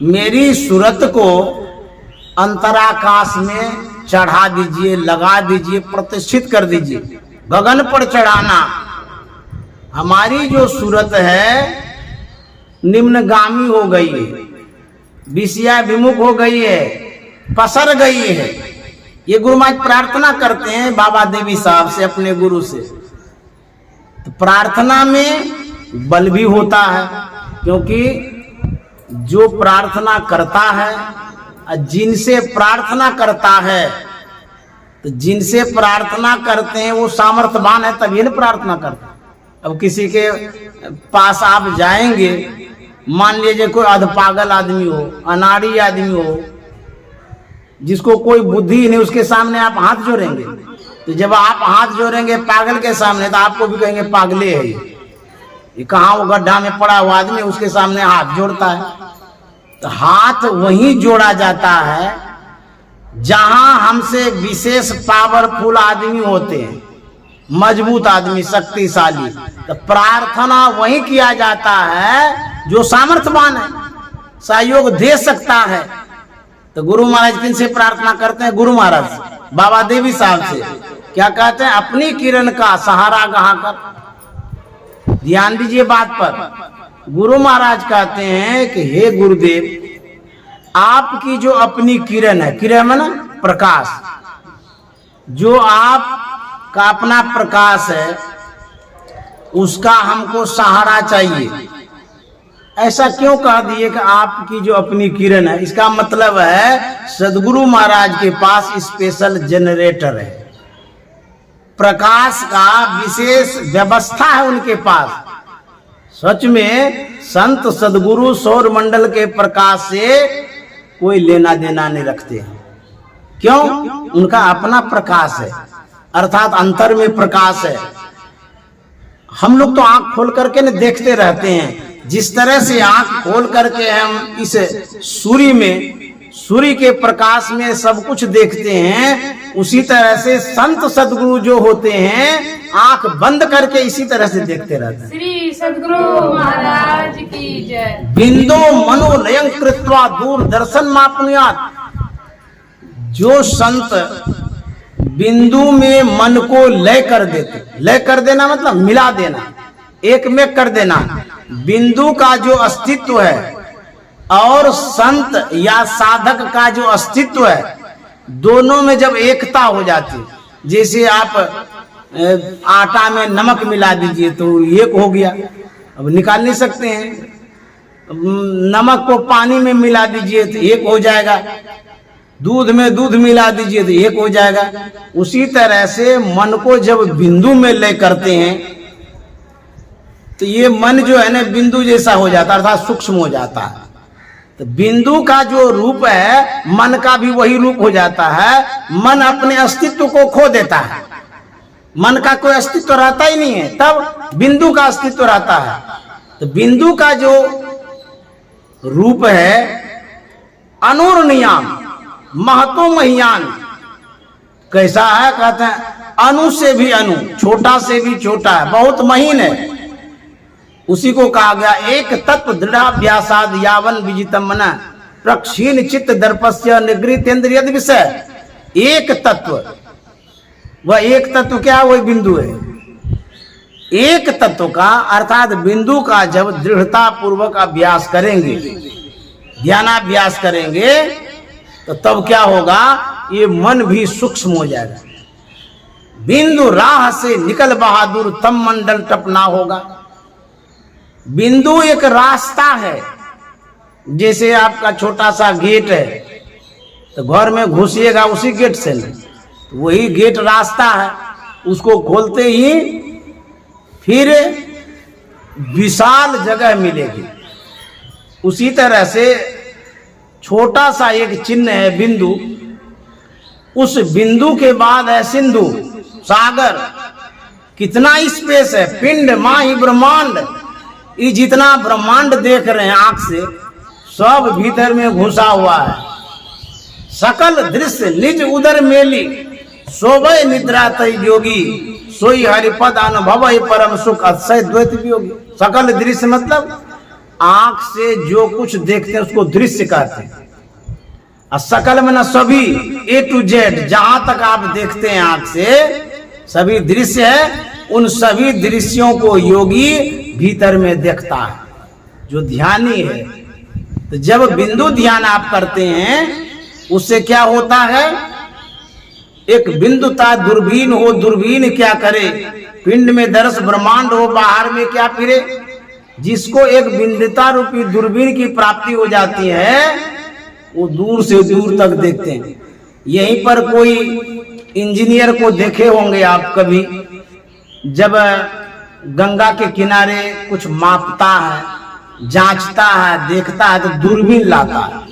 मेरी सूरत को अंतराकाश में चढ़ा दीजिए, लगा दीजिए, प्रतिष्ठित कर दीजिए, गगन पर चढ़ाना। हमारी जो सूरत है निम्नगामी हो गई है, विषयाभिमुख हो गई है, पसर गई है। ये गुरु महाराज प्रार्थना करते हैं बाबा देवी साहब से, अपने गुरु से। तो प्रार्थना में बल भी होता है, क्योंकि जो प्रार्थना करता है, जिनसे प्रार्थना करता है, तो जिनसे प्रार्थना करते हैं वो सामर्थ्यवान है, तभी ना प्रार्थना करता है। अब किसी के पास आप जाएंगे, मान लीजिए कोई अधपागल आदमी हो, अनाड़ी आदमी हो, जिसको कोई बुद्धि नहीं, उसके सामने आप हाथ जोड़ेंगे? तो जब आप हाथ जोड़ेंगे पागल के सामने, तो आपको भी कहेंगे पागले है ये कहाँ वो गड्ढा में पड़ा हुआ आदमी उसके सामने हाथ जोड़ता है। तो हाथ वहीं जोड़ा जाता है जहां हमसे विशेष पावरफुल आदमी होते हैं, मजबूत आदमी, शक्तिशाली। तो प्रार्थना वहीं किया जाता है जो सामर्थ्यवान है, सहयोग दे सकता है। तो गुरु महाराज किन से प्रार्थना करते हैं? गुरु महाराज से, बाबा देवी साहब से। क्या कहते हैं? अपनी किरण का सहारा गहा कर। ध्यान दीजिए बात पर। गुरु महाराज कहते हैं कि हे गुरुदेव, आपकी जो अपनी किरण है, किरण है ना प्रकाश, जो आपका अपना प्रकाश है, उसका हमको सहारा चाहिए। ऐसा क्यों कह दिए कि आपकी जो अपनी किरण है? इसका मतलब है सदगुरु महाराज के पास स्पेशल जनरेटर है, प्रकाश का विशेष व्यवस्था है उनके पास। सच में संत सदगुरु सौर मंडल के प्रकाश से कोई लेना देना नहीं रखते हैं। क्यों? उनका अपना प्रकाश है, अर्थात अंतर में प्रकाश है। हम लोग तो आंख खोल करके न देखते रहते हैं, जिस तरह से आंख खोल करके हम इस सूर्य के प्रकाश में सब कुछ देखते हैं, उसी तरह से संत सद्गुरु जो होते हैं आंख बंद करके इसी तरह से देखते रहते हैं। श्री सद्गुरु महाराज की जय। बिंदु मनोलयं कृत्वा दूरदर्शन मापनुयात। जो संत बिंदु में मन को लय कर देते, लय कर देना मतलब मिला देना, एक में कर देना, बिंदु का जो अस्तित्व है और संत या साधक का जो अस्तित्व है, दोनों में जब एकता हो जाती, जैसे आप आटा में नमक मिला दीजिए तो एक हो गया, अब निकाल नहीं सकते हैं। नमक को पानी में मिला दीजिए तो एक हो जाएगा, दूध में दूध मिला दीजिए तो एक हो जाएगा। उसी तरह से मन को जब बिंदु में लय करते हैं तो ये मन जो है ना बिंदु जैसा हो जाता है, अर्थात सूक्ष्म हो जाता है। तो बिंदु का जो रूप है मन का भी वही रूप हो जाता है। मन अपने अस्तित्व को खो देता है, मन का कोई अस्तित्व रहता ही नहीं है, तब बिंदु का अस्तित्व रहता है। तो बिंदु का जो रूप है अनुर्नियाम महतो महियान, कैसा है? कहते हैं अनु से भी अनु, छोटा से भी छोटा है, बहुत महीन है। उसी को कहा गया एक तत्व दृढ़ाभ्यासाद यावन विजितम मना प्रक्षीण चित्त दर्पस्य निगृतेन्द्रिय विषय। एक तत्व, वह एक तत्व क्या है? वही बिंदु है। एक तत्व का अर्थात बिंदु का जब दृढ़ता पूर्वक अभ्यास करेंगे, ध्यानाभ्यास करेंगे, तो तब क्या होगा? ये मन भी सूक्ष्म हो जाएगा। बिंदु राह से निकल बहादुर तम मंडल टपना होगा। बिंदु एक रास्ता है, जैसे आपका छोटा सा गेट है तो घर में घुसिएगा उसी गेट से नहीं, तो वही गेट रास्ता है, उसको खोलते ही फिर विशाल जगह मिलेगी। उसी तरह से छोटा सा एक चिन्ह है बिंदु, उस बिंदु के बाद है सिंधु, सागर। कितना स्पेस है, पिंड माही ब्रह्मांड। ये जितना ब्रह्मांड देख रहे हैं आंख से, सब भीतर में घुसा हुआ है। सकल दृश्य निज उदर मेली, सोभय निद्रा तय योगी, सोई हरिपद अनुभव परम सुख अतिशय द्वैत वियोगी। सकल दृश्य मतलब आंख से जो कुछ देखते हैं उसको दृश्य कहते हैं। और सकल में ना सभी, ए टू जेड, जहां तक आप देखते हैं आंख से सभी दृश्य है, उन सभी दृश्यों को योगी भीतर में देखता है, जो ध्यानी है। तो जब बिंदु ध्यान आप करते हैं उससे क्या होता है? एक बिंदुता दूरबीन हो, दूरबीन क्या करे? पिंड में दर्श ब्रह्मांड हो, बाहर में क्या फिरे? जिसको एक बिंदुता रूपी दूरबीन की प्राप्ति हो जाती है वो दूर से दूर तक देखते हैं। यहीं पर कोई इंजीनियर को देखे होंगे आप कभी, जब गंगा के किनारे कुछ मापता है, जांचता है, देखता है तो दूरबीन लाता है,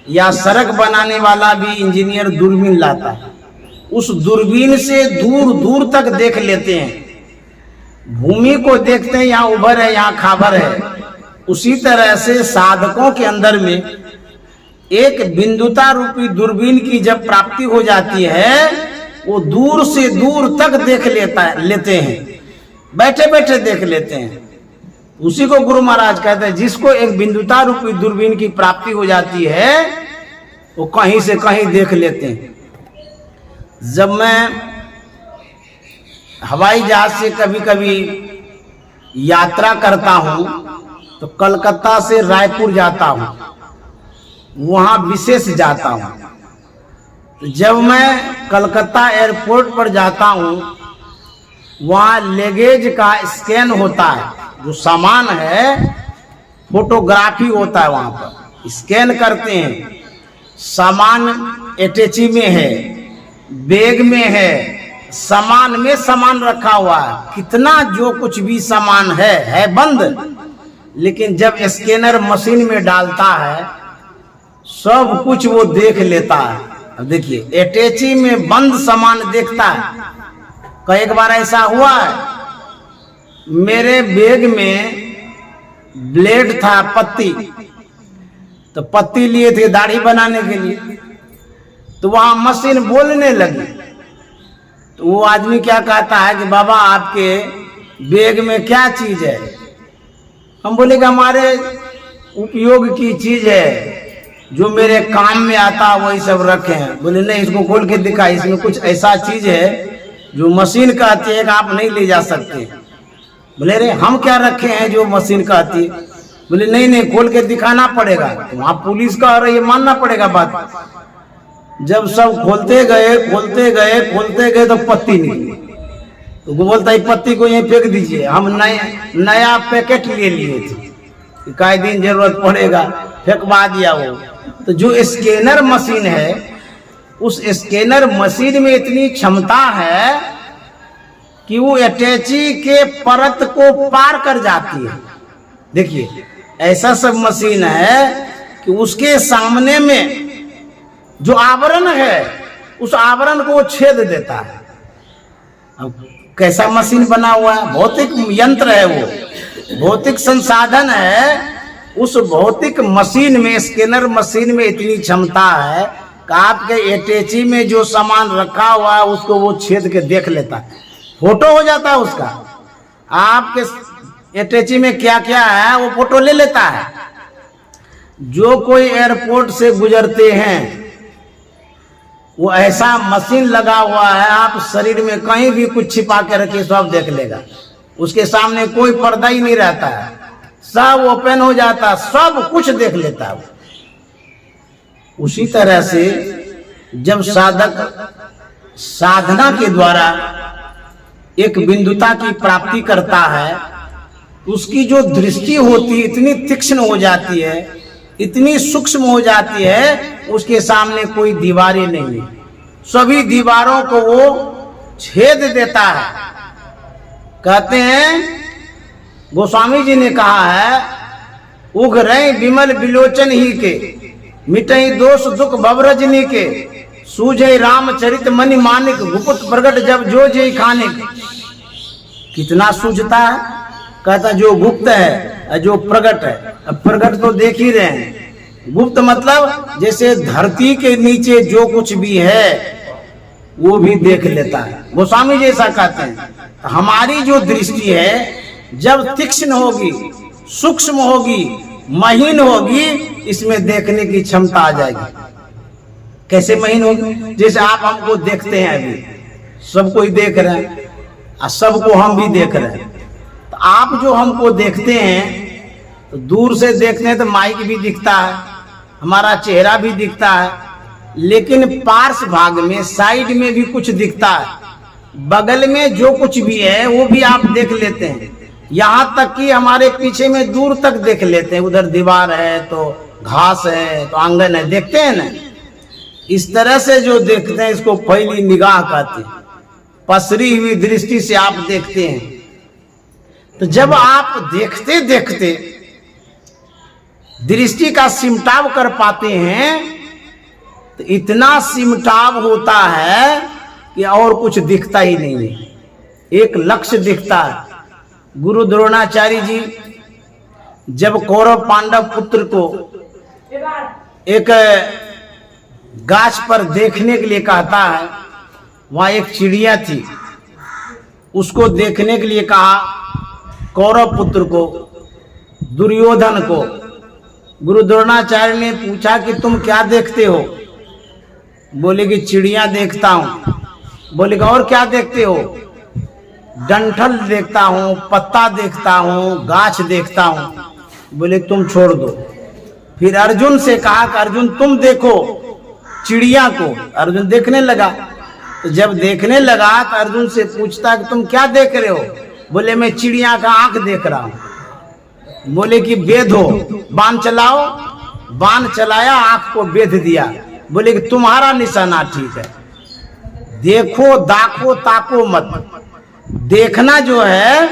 या सड़क बनाने वाला भी इंजीनियर दूरबीन लाता है। उस दूरबीन से दूर दूर तक देख लेते हैं, भूमि को देखते हैं, यहाँ उभर है, यहाँ खाबर है। उसी तरह से साधकों के अंदर में एक बिंदुता रूपी दूरबीन की जब प्राप्ति हो जाती है, वो दूर से दूर तक देख लेते हैं, बैठे बैठे देख लेते हैं। उसी को गुरु महाराज कहते हैं, जिसको एक बिंदुता रूपी दूरबीन की प्राप्ति हो जाती है वो कहीं से कहीं देख लेते हैं। जब मैं हवाई जहाज से कभी कभी यात्रा करता हूं तो कलकत्ता से रायपुर जाता हूं, वहां विशेष जाता हूं। तो जब मैं कलकत्ता एयरपोर्ट पर जाता हूं, वहां लगेज का स्कैन होता है, जो सामान है फोटोग्राफी होता है, वहां पर स्कैन करते हैं। सामान अटैची में है, बैग में है, सामान में सामान रखा हुआ है, कितना जो कुछ भी सामान है बंद, लेकिन जब स्कैनर मशीन में डालता है सब कुछ वो देख लेता है। अब देखिए, अटैची में बंद सामान देखता है। कई बार ऐसा हुआ है, मेरे बैग में ब्लेड था, पत्ती, तो पत्ती लिए थे दाढ़ी बनाने के लिए, तो वहां मशीन बोलने लगी। तो वो आदमी क्या कहता है कि बाबा आपके बैग में क्या चीज है? हम बोले कि हमारे उपयोग की चीज है, जो मेरे काम में आता वही सब रखे हैं। बोले नहीं, इसको खोल के दिखा, इसमें कुछ ऐसा चीज है जो मशीन कहती है कि आप नहीं ले जा सकते। बोले रे हम क्या रखे हैं जो मशीन कहती है? बोले नहीं नहीं, खोल के दिखाना पड़ेगा। तो वहां पुलिस कह रही है, मानना पड़ेगा बात। जब सब खोलते गए तो पत्ती निकली। तो वो बोलता है पत्ती को यहीं फेंक दीजिए, हम नया पैकेट ले लिए थे, कई दिन जरूरत पड़ेगा, फेंकवा दिया वो। तो जो स्कैनर मशीन है, उस स्कैनर मशीन में इतनी क्षमता है कि वो अटैची के परत को पार कर जाती है। देखिए ऐसा सब मशीन है कि उसके सामने में जो आवरण है, उस आवरण को वो छेद देता है। अब कैसा मशीन बना हुआ है? भौतिक यंत्र है, वो भौतिक संसाधन है। उस भौतिक मशीन में, स्कैनर मशीन में इतनी क्षमता है कि आपके अटैची में जो सामान रखा हुआ है उसको वो छेद के देख लेता है, फोटो हो जाता है उसका। आपके अटैची में क्या क्या है वो फोटो ले लेता है। जो कोई एयरपोर्ट से गुजरते हैं, वो ऐसा मशीन लगा हुआ है, आप शरीर में कहीं भी कुछ छिपा के रखिए सब देख लेगा। उसके सामने कोई पर्दा ही नहीं रहता है, सब ओपन हो जाता है, सब कुछ देख लेता है। उसी तरह से जब साधक साधना के द्वारा एक बिंदुता की प्राप्ति करता है, उसकी जो दृष्टि होती है इतनी तीक्ष्ण हो जाती है, इतनी सूक्ष्म हो जाती है, उसके सामने कोई दीवारें नहीं, सभी दीवारों को वो छेद देता है। कहते हैं गोस्वामी जी ने कहा है, उग रहे विमल बिलोचन ही के, मिटई दोष दुख भवरजनी के, सूझे रामचरित मणि मानिक, गुप्त प्रगट जब जो जय खाने। कितना सूझता है? कहता जो गुप्त है, जो प्रगट है। अब प्रगट तो देख ही रहे हैं, गुप्त मतलब जैसे धरती के नीचे जो कुछ भी है वो भी देख लेता है। गोस्वामी जैसा कहते हैं हमारी जो दृष्टि है जब तीक्ष्ण होगी, सूक्ष्म होगी, महीन होगी, इसमें देखने की क्षमता आ जाएगी। कैसे महीन होगी? जैसे आप हमको देखते हैं, अभी सब कोई देख रहे हैं और सबको हम भी देख रहे हैं। तो आप जो हमको देखते हैं, तो दूर से देखते हैं तो माइक भी दिखता है, हमारा चेहरा भी दिखता है, लेकिन पार्श्व भाग में, साइड में भी कुछ दिखता है, बगल में जो कुछ भी है वो भी आप देख लेते हैं। यहाँ तक कि हमारे पीछे में दूर तक देख लेते हैं, उधर दीवार है तो घास है तो आंगन है, देखते हैं ना। इस तरह से जो देखते हैं इसको फैली निगाह कहते हैं, पसरी हुई दृष्टि से आप देखते हैं। तो जब आप देखते देखते दृष्टि का सिमटाव कर पाते हैं, तो इतना सिमटाव होता है कि और कुछ दिखता ही नहीं है, एक लक्ष्य दिखता है। गुरु द्रोणाचार्य जी जब कौरव पांडव पुत्र को एक गाछ पर देखने के लिए कहता है, वहां एक चिड़िया थी, उसको देखने के लिए कहा कौरव पुत्र को, दुर्योधन को। गुरु द्रोणाचार्य ने पूछा कि तुम क्या देखते हो? बोले कि चिड़िया देखता हूं। बोले कि और क्या देखते हो? डंठल देखता हूं, पत्ता देखता हूं, गाछ देखता हूं। बोले तुम छोड़ दो। फिर अर्जुन से कहा कि अर्जुन तुम देखो चिड़िया को। अर्जुन देखने लगा। तो जब देखने लगा तो अर्जुन से पूछता कि तुम क्या देख रहे हो? बोले मैं चिड़िया का आंख देख रहा हूं। बोले कि बेधो, बाण चलाओ। बाण चलाया, आंख को बेध दिया। बोले कि तुम्हारा निशाना ठीक है, देखो दाखो ताको मत। देखना जो है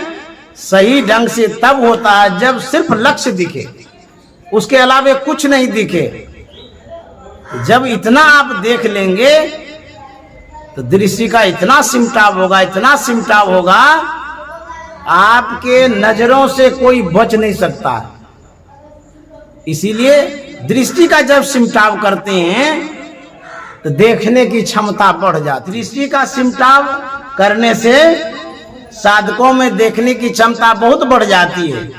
सही ढंग से तब होता है जब सिर्फ लक्ष्य दिखे, उसके अलावा कुछ नहीं दिखे। जब इतना आप देख लेंगे तो दृष्टि का इतना सिमटाव होगा, इतना सिमटाव होगा, आपके नजरों से कोई बच नहीं सकता। इसीलिए दृष्टि का जब सिमटाव करते हैं तो देखने की क्षमता बढ़ जाती। दृष्टि का सिमटाव करने से साधकों में देखने की क्षमता बहुत बढ़ जाती है,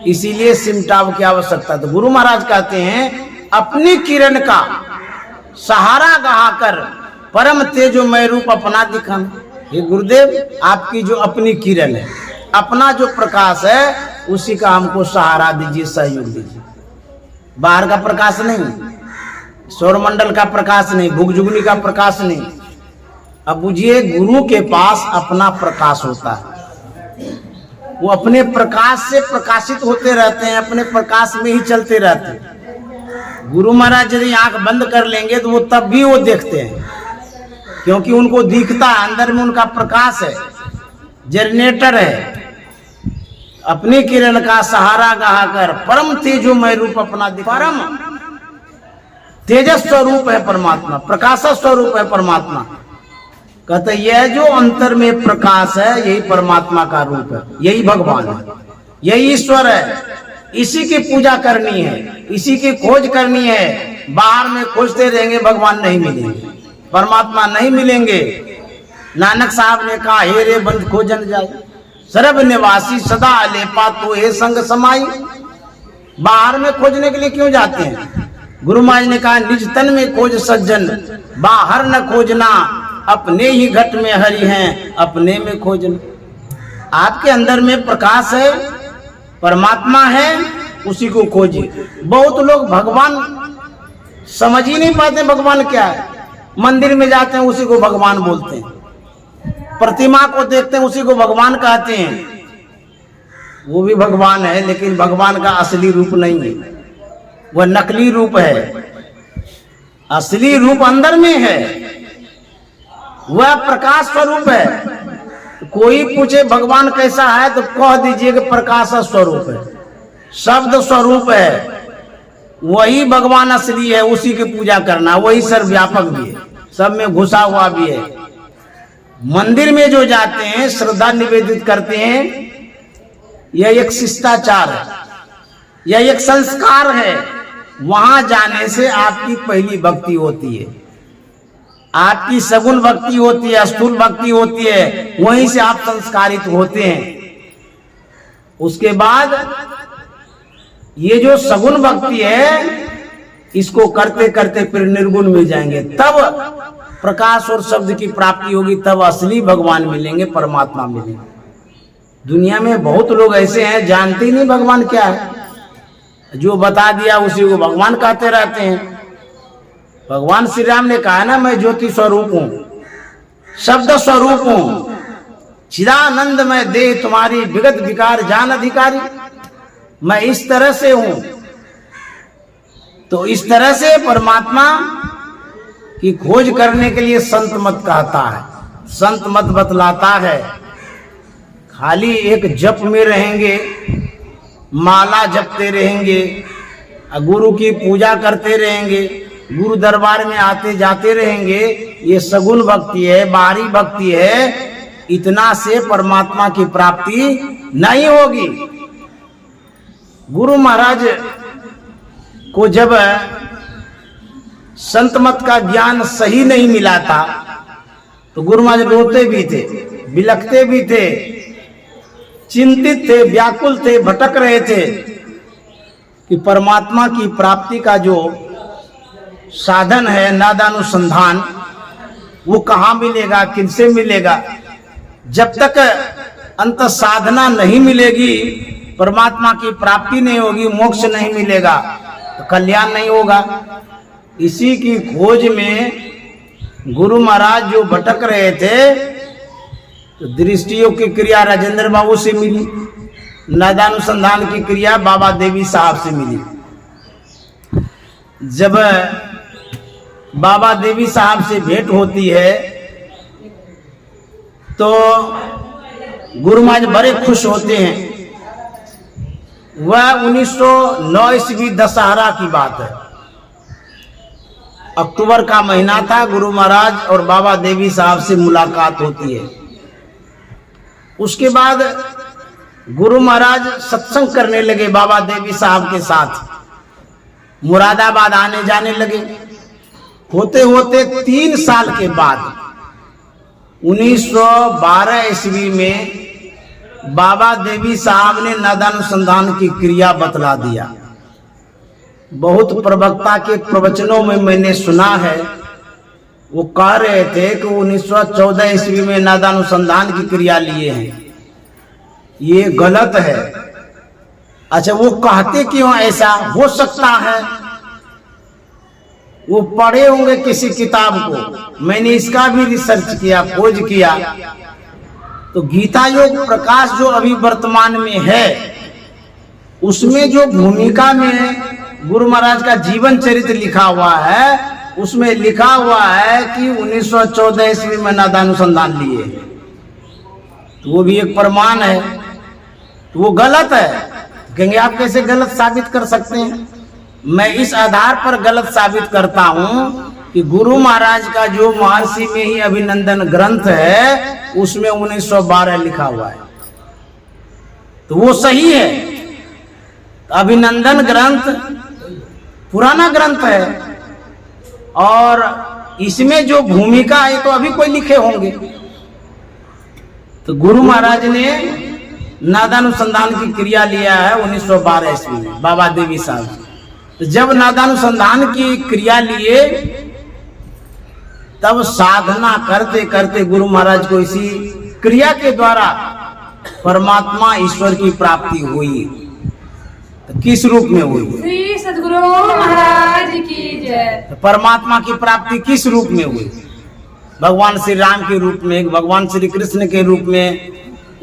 इसीलिए सिमटाव की आवश्यकता। तो गुरु महाराज कहते हैं अपनी किरण का सहारा गहाकर परम तेजोमय रूप अपना दिखाना। हे गुरुदेव, आपकी जो अपनी किरण है, अपना जो प्रकाश है, उसी का हमको सहारा दीजिए, सहयोग दीजिए। बाहर का प्रकाश नहीं, सौरमंडल का प्रकाश नहीं, भुगजुगनी का प्रकाश नहीं। अब बुझिए, गुरु के पास अपना प्रकाश होता है, वो अपने प्रकाश से प्रकाशित होते रहते हैं, अपने प्रकाश में ही चलते रहते हैं। गुरु महाराज यदि आंख बंद कर लेंगे तो वो तब भी वो देखते हैं, क्योंकि उनको दिखता है, अंदर में उनका प्रकाश है, जनरेटर है। अपनी किरण का सहारा गहाकर परम तेजोमय रूप अपना परम तेजस स्वरूप है परमात्मा, प्रकाश स्वरूप है परमात्मा। कहते यह जो अंतर में प्रकाश है, यही परमात्मा का रूप है, यही भगवान है, यही ईश्वर है। इसी की पूजा करनी है, इसी की खोज करनी है। बाहर में खोजते रहेंगे, भगवान नहीं मिलेंगे, परमात्मा नहीं मिलेंगे। नानक साहब ने कहा, हे रे बंद खोजन जाए, सर्व निवासी सदा अलेपा तो हे संग समाई। बाहर में खोजने के लिए क्यों जाते हैं? गुरु महाराज ने कहा, निज तन में खोज सज्जन, बाहर न खोजना, अपने ही घट में हरि हैं, अपने में खोजना। आपके अंदर में प्रकाश है, परमात्मा है, उसी को खोजिए। बहुत लोग भगवान समझ ही नहीं पाते भगवान क्या है। मंदिर में जाते हैं, उसी को भगवान बोलते हैं, प्रतिमा को देखते हैं, उसी को भगवान कहते हैं। वो भी भगवान है, लेकिन भगवान का असली रूप नहीं है, वह नकली रूप है। असली रूप अंदर में है, वह प्रकाश स्वरूप है। कोई पूछे भगवान कैसा है तो कह दीजिए कि प्रकाश स्वरूप है, शब्द स्वरूप है, वही भगवान असली है। उसी की पूजा करना, वही सर्वव्यापक भी है, सब में घुसा हुआ भी है। मंदिर में जो जाते हैं, श्रद्धा निवेदित करते हैं, यह एक शिष्टाचार है, यह एक संस्कार है। वहां जाने से आपकी पहली भक्ति होती है, आपकी सगुण भक्ति होती है, स्थूल भक्ति होती है, वहीं से आप संस्कारित होते हैं। उसके बाद ये जो सगुण भक्ति है, इसको करते करते फिर निर्गुण में जाएंगे, तब प्रकाश और शब्द की प्राप्ति होगी, तब असली भगवान मिलेंगे, परमात्मा मिलेंगे। दुनिया में बहुत लोग ऐसे हैं, जानते ही नहीं भगवान क्या है, जो बता दिया उसी को भगवान कहते रहते हैं। भगवान श्री राम ने कहा ना, मैं ज्योति स्वरूप हूं, शब्द स्वरूप हूं, चिदानंद में दे तुम्हारी विगत विकार जान अधिकारी। मैं इस तरह से हूं। तो इस तरह से परमात्मा की खोज करने के लिए संत मत कहता है, संत मत बतलाता है। खाली एक जप में रहेंगे, माला जपते रहेंगे, गुरु की पूजा करते रहेंगे, गुरु दरबार में आते जाते रहेंगे, ये सगुण भक्ति है, बाहरी भक्ति है। इतना से परमात्मा की प्राप्ति नहीं होगी। गुरु महाराज को जब संत मत का ज्ञान सही नहीं मिला था, तो गुरु महाराज रोते भी थे, बिलखते भी थे, चिंतित थे, व्याकुल थे, भटक रहे थे कि परमात्मा की प्राप्ति का जो साधन है, नादानुसंधान, वो कहाँ मिलेगा, किनसे मिलेगा। जब तक अंत साधना नहीं मिलेगी, परमात्मा की प्राप्ति नहीं होगी, मोक्ष नहीं मिलेगा, तो कल्याण नहीं होगा। इसी की खोज में गुरु महाराज जो भटक रहे थे, तो दृष्टियों की क्रिया राजेंद्र बाबू से मिली, नादानुसंधान की क्रिया बाबा देवी साहब से मिली। जब बाबा देवी साहब से भेंट होती है तो गुरु महाराज बड़े खुश होते हैं। वह 1909 ईस्वी दशहरा की बात है, अक्टूबर का महीना था। गुरु महाराज और बाबा देवी साहब से मुलाकात होती है। उसके बाद गुरु महाराज सत्संग करने लगे बाबा देवी साहब के साथ, मुरादाबाद आने जाने लगे। होते होते 3 साल के बाद 1912 ईस्वी में बाबा देवी साहब ने नादानुसंधान की क्रिया बतला दिया। बहुत प्रवक्ता के प्रवचनों में मैंने सुना है, वो कह रहे थे कि 1914 ईस्वी में नादानुसंधान की क्रिया लिए हैं, ये गलत है। अच्छा, वो कहते क्यों ऐसा? हो सकता है वो पढ़े होंगे किसी किताब को। मैंने इसका भी रिसर्च किया, खोज किया, तो गीता योग प्रकाश जो अभी वर्तमान में है, उसमें जो भूमिका में गुरु महाराज का जीवन चरित्र लिखा हुआ है, उसमें लिखा हुआ है कि 1914 ईस्वी में नादानुसंधान लिए, तो वो भी एक प्रमाण है। तो वो गलत है, कहेंगे आप कैसे गलत साबित कर सकते हैं? मैं इस आधार पर गलत साबित करता हूं कि गुरु महाराज का जो महर्षि में ही अभिनंदन ग्रंथ है, उसमें 1912 लिखा हुआ है, तो वो सही है। अभिनंदन ग्रंथ पुराना ग्रंथ है, और इसमें जो भूमिका है तो अभी कोई लिखे होंगे। तो गुरु महाराज ने नादानुसंधान की क्रिया लिया है 1912 ईस्वी में बाबा देवी साहब। तो जब नादानुसंधान की क्रिया लिए, तब साधना करते करते गुरु महाराज को इसी क्रिया के द्वारा परमात्मा ईश्वर की प्राप्ति हुई। तो किस रूप में हुई? श्री सद्गुरु महाराज की जय। तो परमात्मा की प्राप्ति किस रूप में हुई? भगवान श्री राम के रूप में, भगवान श्री कृष्ण के रूप में,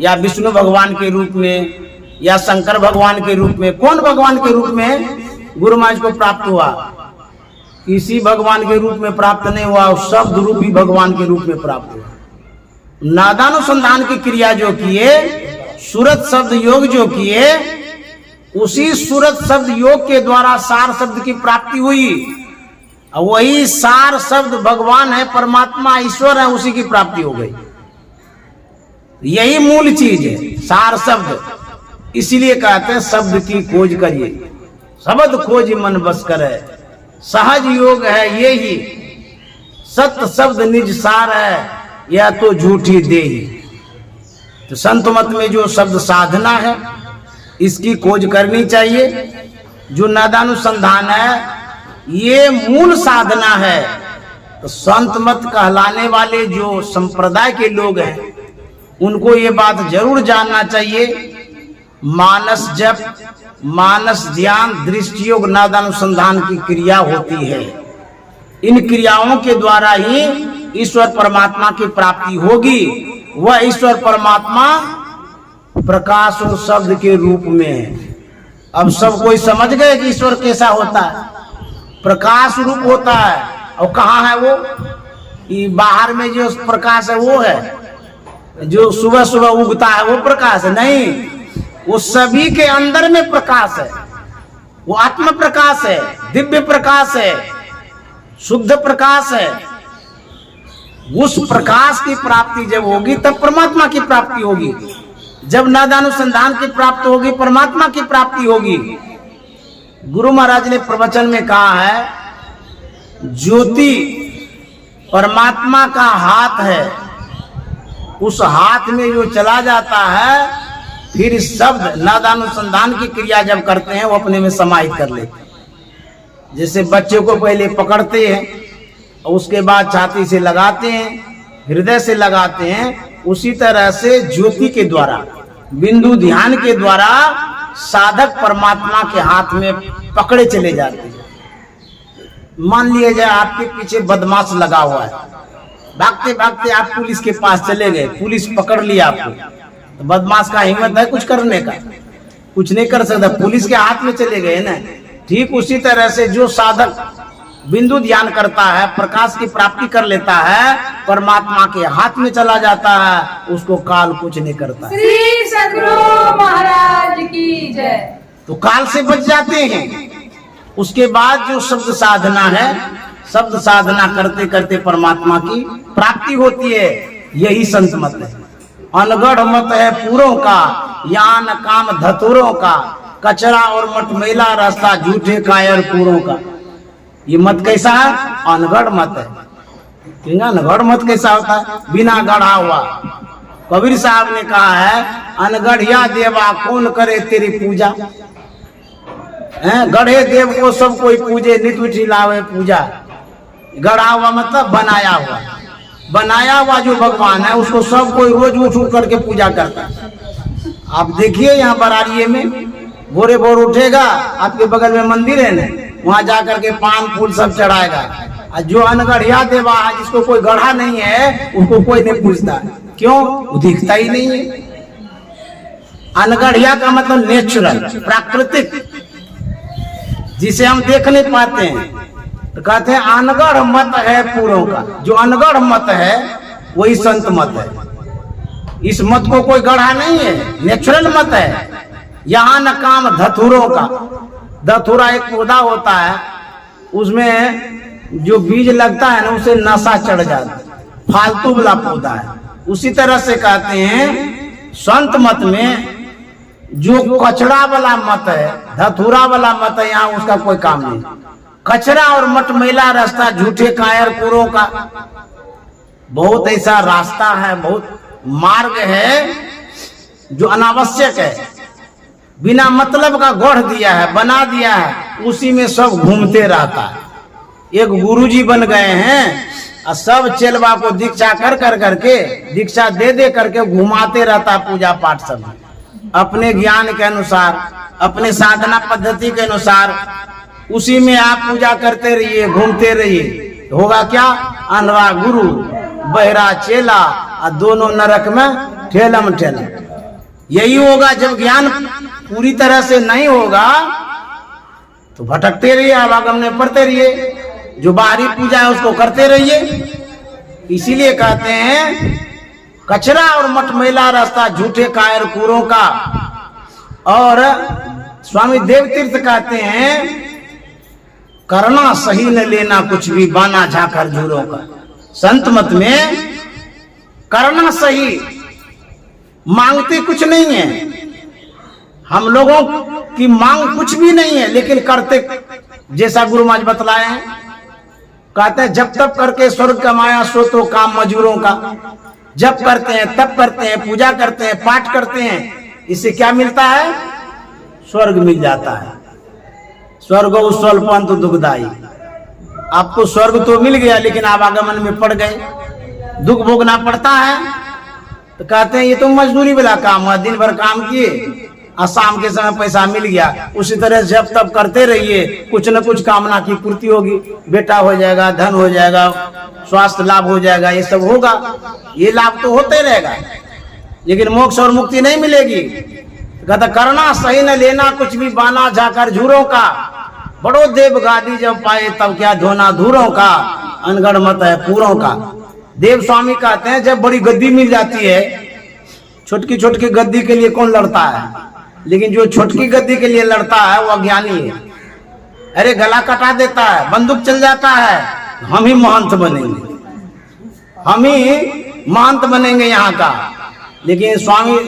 या विष्णु भगवान के रूप में, या शंकर भगवान के रूप में? कौन भगवान के रूप में गुरु महाराज को प्राप्त हुआ? किसी भगवान के रूप में प्राप्त नहीं हुआ, शब्द रूप ही भगवान के रूप में प्राप्त हुआ। नादानुसंधान की क्रिया जो किए, सूरत शब्द योग जो किए, उसी सूरत शब्द योग के द्वारा सार शब्द की प्राप्ति हुई। वही सार शब्द भगवान है, परमात्मा ईश्वर है, उसी की प्राप्ति हो गई। यही मूल चीज है सार शब्द। इसीलिए कहते हैं शब्द की खोज करिए, शब्द खोज मन बस करे, सहज योग है ये ही, सत्य शब्द निज सार है, या तो झूठी देही। तो संत मत में जो शब्द साधना है, इसकी खोज करनी चाहिए। जो नादानुसंधान है, ये मूल साधना है। तो संत मत कहलाने वाले जो संप्रदाय के लोग हैं, उनको ये बात जरूर जानना चाहिए। मानस जप, मानस ध्यान, दृष्टि योग, नादानुसंधान की क्रिया होती है। इन क्रियाओं के द्वारा ही ईश्वर परमात्मा की प्राप्ति होगी। वह ईश्वर परमात्मा प्रकाश और शब्द के रूप में है। अब सब कोई समझ गए कि ईश्वर कैसा होता है? प्रकाश रूप होता है। और कहाँ है वो? ये बाहर में जो प्रकाश है वो है, जो सुबह सुबह उगता है वो प्रकाश है? नहीं, वो सभी के अंदर में प्रकाश है। वो आत्म प्रकाश है, दिव्य प्रकाश है, शुद्ध प्रकाश है। उस प्रकाश की प्राप्ति जब होगी, तब परमात्मा की प्राप्ति होगी। जब नादानुसंधान की प्राप्ति होगी, परमात्मा की प्राप्ति होगी। गुरु महाराज ने प्रवचन में कहा है, ज्योति परमात्मा का हाथ है, उस हाथ में जो चला जाता है, फिर शब्द नादानुसंधान की क्रिया जब करते हैं, वो अपने में समाहित कर लेते हैं। जैसे बच्चे को पहले पकड़ते हैं, और उसके बाद छाती से लगाते हैं, हृदय से लगाते हैं, उसी तरह से ज्योति के द्वारा, बिंदु ध्यान के द्वारा साधक परमात्मा के हाथ में पकड़े चले जाते हैं। मान लिया जाए आपके पीछे बदमाश लगा हुआ है, भागते भागते आप पुलिस के पास चले गए, पुलिस पकड़ लिया आपको, तो बदमाश का हिम्मत है कुछ करने का? कुछ नहीं कर सकता, पुलिस के हाथ में चले गए ना। ठीक उसी तरह से जो साधक बिंदु ध्यान करता है, प्रकाश की प्राप्ति कर लेता है, परमात्मा के हाथ में चला जाता है, उसको काल कुछ नहीं करता। श्री सद्गुरु महाराज की जय। तो काल से बच जाते हैं। उसके बाद जो शब्द साधना है, शब्द साधना करते करते परमात्मा की प्राप्ति होती है। यही संत मत है। अनगढ़ मत है पूरों का, यहाँ न काम धतुरों का, कचरा और मटमैला रास्ता झूठे कायर कूरों का। ये मत कैसा है? अनगढ़ मत है। अनगढ़ मत कैसा होता है? बिना गढ़ा हुआ। कबीर साहब ने कहा है, अनगढ़िया देवा कौन करे तेरी पूजा। गढ़े देव को सब कोई पूजे, नित उठी लावे पूजा। गढ़ा हुआ मतलब बनाया हुआ। बनाया हुआ जो भगवान है उसको सब कोई रोज उठ उठ करके पूजा करता है। आप देखिए यहाँ बरारिये में भोरे भोर उठेगा, आपके बगल में मंदिर है ना, वहां जाकर के पान फूल सब चढ़ाएगा। और जो अनगढ़िया देवा है, जिसको कोई गढ़ा नहीं है, उसको कोई नहीं पूछता। क्यों? वो दिखता ही नहीं है। अनगढ़िया का मतलब नेचुरल, प्राकृतिक, जिसे हम देख नहीं पाते हैं। तो कहते हैं अनगढ़ मत है पूरों का। जो अनगढ़ मत है वही संत मत है। इस मत को कोई गढ़ा नहीं है, नेचुरल मत है। यहाँ न काम धतुरों का। धतुरा एक पौधा होता है, उसमें जो बीज लगता है ना, उसे नशा चढ़ जाता है, फालतू वाला पौधा है। उसी तरह से कहते हैं संत मत में जो कचरा वाला मत है, धतुरा वाला मत है, यहाँ उसका कोई काम नहीं। कचरा और मटमैला रास्ता झूठे कायर कूरों का। बहुत ऐसा रास्ता है, बहुत मार्ग है जो अनावश्यक है, बिना मतलब का गढ़ दिया है, बना दिया है, उसी में सब घूमते रहता है। एक गुरुजी बन गए हैं और सब चेलवा को दीक्षा कर करके, दीक्षा दे दे करके घुमाते रहता है पूजा पाठ सब, अपने ज्ञान के अनुसार, अपने साधना पद्धति के अनुसार। उसी में आप पूजा करते रहिए, घूमते रहिए। होगा क्या? अनरा गुरु बहरा चेला और दोनों नरक में ठेलम ठेलम। यही होगा। जब ज्ञान पूरी तरह से नहीं होगा तो भटकते रहिए, आवागमन पढ़ते रहिए, जो बाहरी पूजा है उसको करते रहिए। इसीलिए कहते हैं कचरा और मटमैला रास्ता झूठे कायर कूरों का। और स्वामी देव तीर्थ कहते हैं करना सही न लेना कुछ भी, बाना झाकर झूरों का। संत मत में करना सही, मांगते कुछ नहीं है। हम लोगों की मांग कुछ भी नहीं है, लेकिन करते जैसा गुरु महाराज बतलाए हैं। कहते हैं जब तब करके स्वर्ग कमाया सो तो काम मजूरों का। जब करते हैं तब करते हैं, पूजा करते हैं, पाठ करते हैं, इससे क्या मिलता है? स्वर्ग मिल जाता है। स्वर्ग स्वल्पंत दुखदाई। आपको स्वर्ग तो मिल गया, लेकिन आवागमन में पड़ गए, दुख भोगना पड़ता है। तो कहते हैं ये तो मजदूरी वाला काम हुआ, दिन भर काम किए और शाम के समय पैसा मिल गया। उसी तरह जब तब करते रहिए, कुछ न कुछ कामना की पूर्ति होगी। बेटा हो जाएगा, धन हो जाएगा, स्वास्थ्य लाभ हो जाएगा, ये सब होगा। ये लाभ तो होते रहेगा, लेकिन मोक्ष और मुक्ति नहीं मिलेगी। कहता करना सही न लेना कुछ भी, बाना जाकर झूरों का। बड़ो देव गादी जब पाए तब क्या धोना धूरों का। अनगढ़ मत है पूरों का। देव स्वामी कहते हैं जब बड़ी गद्दी मिल जाती है, छोटकी छोटकी गद्दी के लिए कौन लड़ता है, लेकिन जो छोटकी गद्दी के लिए लड़ता है वो अज्ञानी है। अरे गला कटा देता है, बंदूक चल जाता है, हम ही महंत बनेंगे, हम ही महंत बनेंगे यहाँ का। लेकिन स्वामी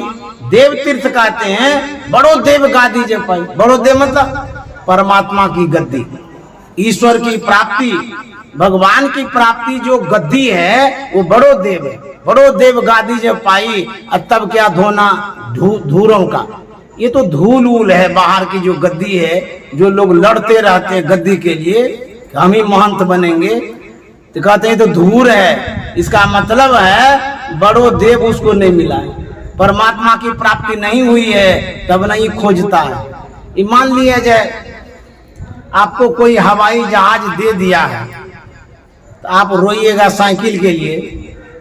देव तीर्थ कहते हैं बड़ो देव गादी जब पाई। बड़ो देव मतलब परमात्मा की गद्दी, ईश्वर की प्राप्ति, भगवान की प्राप्ति जो गद्दी है वो बड़ो देव है। बड़ो देव गादी जब पाई तब क्या धोना धूरों का। ये तो धूल ऊल है बाहर की जो गद्दी है, जो लोग लड़ते रहते हैं गद्दी के लिए, हम ही महंत बनेंगे। तो कहते हैं तो धूल है। इसका मतलब है बड़ो देव उसको नहीं मिला है, परमात्मा की प्राप्ति नहीं हुई है, तब नहीं खोजता है। मान लिया जाए आपको कोई हवाई जहाज दे दिया है, तो आप रोइएगा साइकिल के लिए,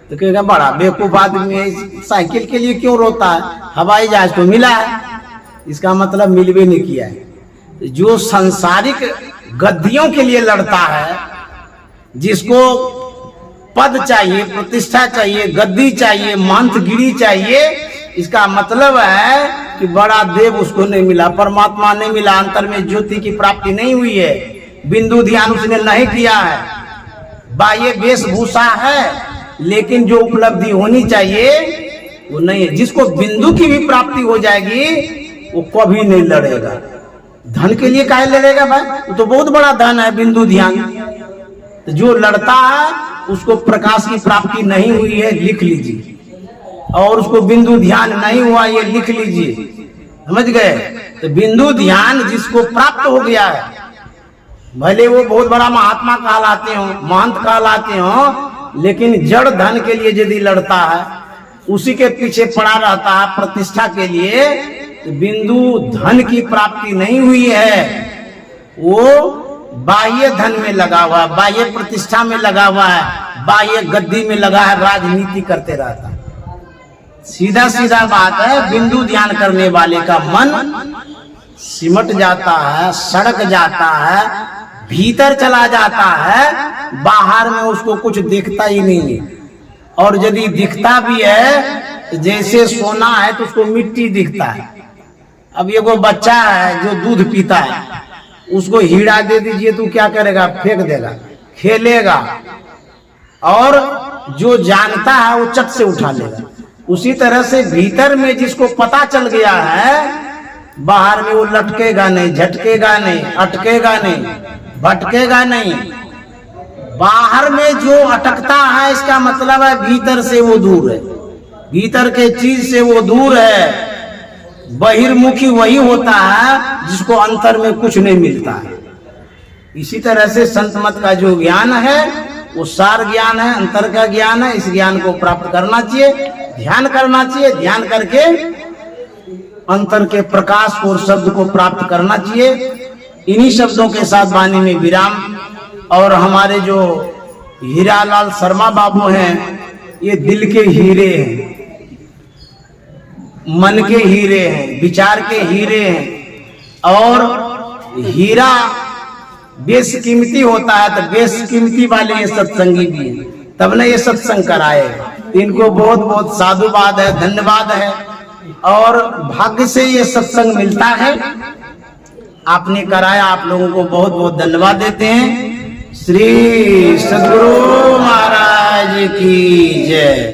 तो कहेगा बड़ा बेवकूफ आदमी है, साइकिल के लिए क्यों रोता है, हवाई जहाज तो मिला है। इसका मतलब मिलवे नहीं किया है। जो सांसारिक गद्दियों के लिए लड़ता है, जिसको पद चाहिए, प्रतिष्ठा चाहिए, गद्दी चाहिए, महंतगिरी चाहिए, इसका मतलब है कि बड़ा देव उसको नहीं मिला, परमात्मा नहीं मिला, अंतर में ज्योति की प्राप्ति नहीं हुई है, बिंदु ध्यान उसने नहीं किया है। बाह्य वेशभूषा है, लेकिन जो उपलब्धि होनी चाहिए वो नहीं है। जिसको बिंदु की भी प्राप्ति हो जाएगी वो कभी नहीं लड़ेगा। धन के लिए काहे लड़ेगा भाई? वो तो बहुत बड़ा धन है बिंदु ध्यान। तो जो लड़ता है उसको प्रकाश की प्राप्ति नहीं हुई है, लिख लीजिए। और उसको बिंदु ध्यान नहीं हुआ, ये लिख लीजिए। समझ गए? तो बिंदु ध्यान जिसको प्राप्त हो गया है, भले वो बहुत बड़ा महात्मा कहलाते हो, महंत कहलाते हो, लेकिन जड़ धन के लिए यदि लड़ता है, उसी के पीछे पड़ा रहता है प्रतिष्ठा के लिए, तो बिंदु धन की प्राप्ति नहीं हुई है। वो बाह्य धन में लगा हुआ है, बाह्य प्रतिष्ठा में लगा हुआ है, बाह्य गद्दी में लगा है, राजनीति करते रहता है। सीधा सीधा बात है, बिंदु ध्यान करने वाले का मन सिमट जाता है, सड़क जाता है, भीतर चला जाता है, बाहर में उसको कुछ दिखता ही नहीं है। और यदि दिखता भी है तो जैसे सोना है तो उसको मिट्टी दिखता है। अब ये कोई बच्चा है जो दूध पीता है, उसको हीरा दे दीजिए तो क्या करेगा? फेंक देगा, खेलेगा। और जो जानता है वो चट से उठा लेगा। उसी तरह से भीतर में जिसको पता चल गया है, बाहर में वो लटकेगा नहीं, झटकेगा नहीं, अटकेगा नहीं, भटकेगा नहीं। बाहर में जो अटकता है इसका मतलब है भीतर से वो दूर है, भीतर के चीज से वो दूर है। बहिर्मुखी वही होता है जिसको अंतर में कुछ नहीं मिलता है। इसी तरह से संत मत का जो ज्ञान है वो सार ज्ञान है, अंतर का ज्ञान है। इस ज्ञान को प्राप्त करना चाहिए, ध्यान करना चाहिए। ध्यान करके अंतर के प्रकाश और शब्द को प्राप्त करना चाहिए। इन्हीं शब्दों के साथ वाणी में विराम। और हमारे जो हीरालाल शर्मा बाबू हैं, ये दिल के हीरे हैं, मन के हीरे हैं, विचार के हीरे हैं। और हीरा बेशकीमती होता है तो बेशकीमती वाले ये सत्संगी भी हैं, तब न ये सत्संग कराए। इनको बहुत बहुत साधुवाद है, धन्यवाद है। और भाग्य से ये सत्संग मिलता है, आपने कराया, आप लोगों को बहुत बहुत धन्यवाद देते हैं। श्री सद्गुरु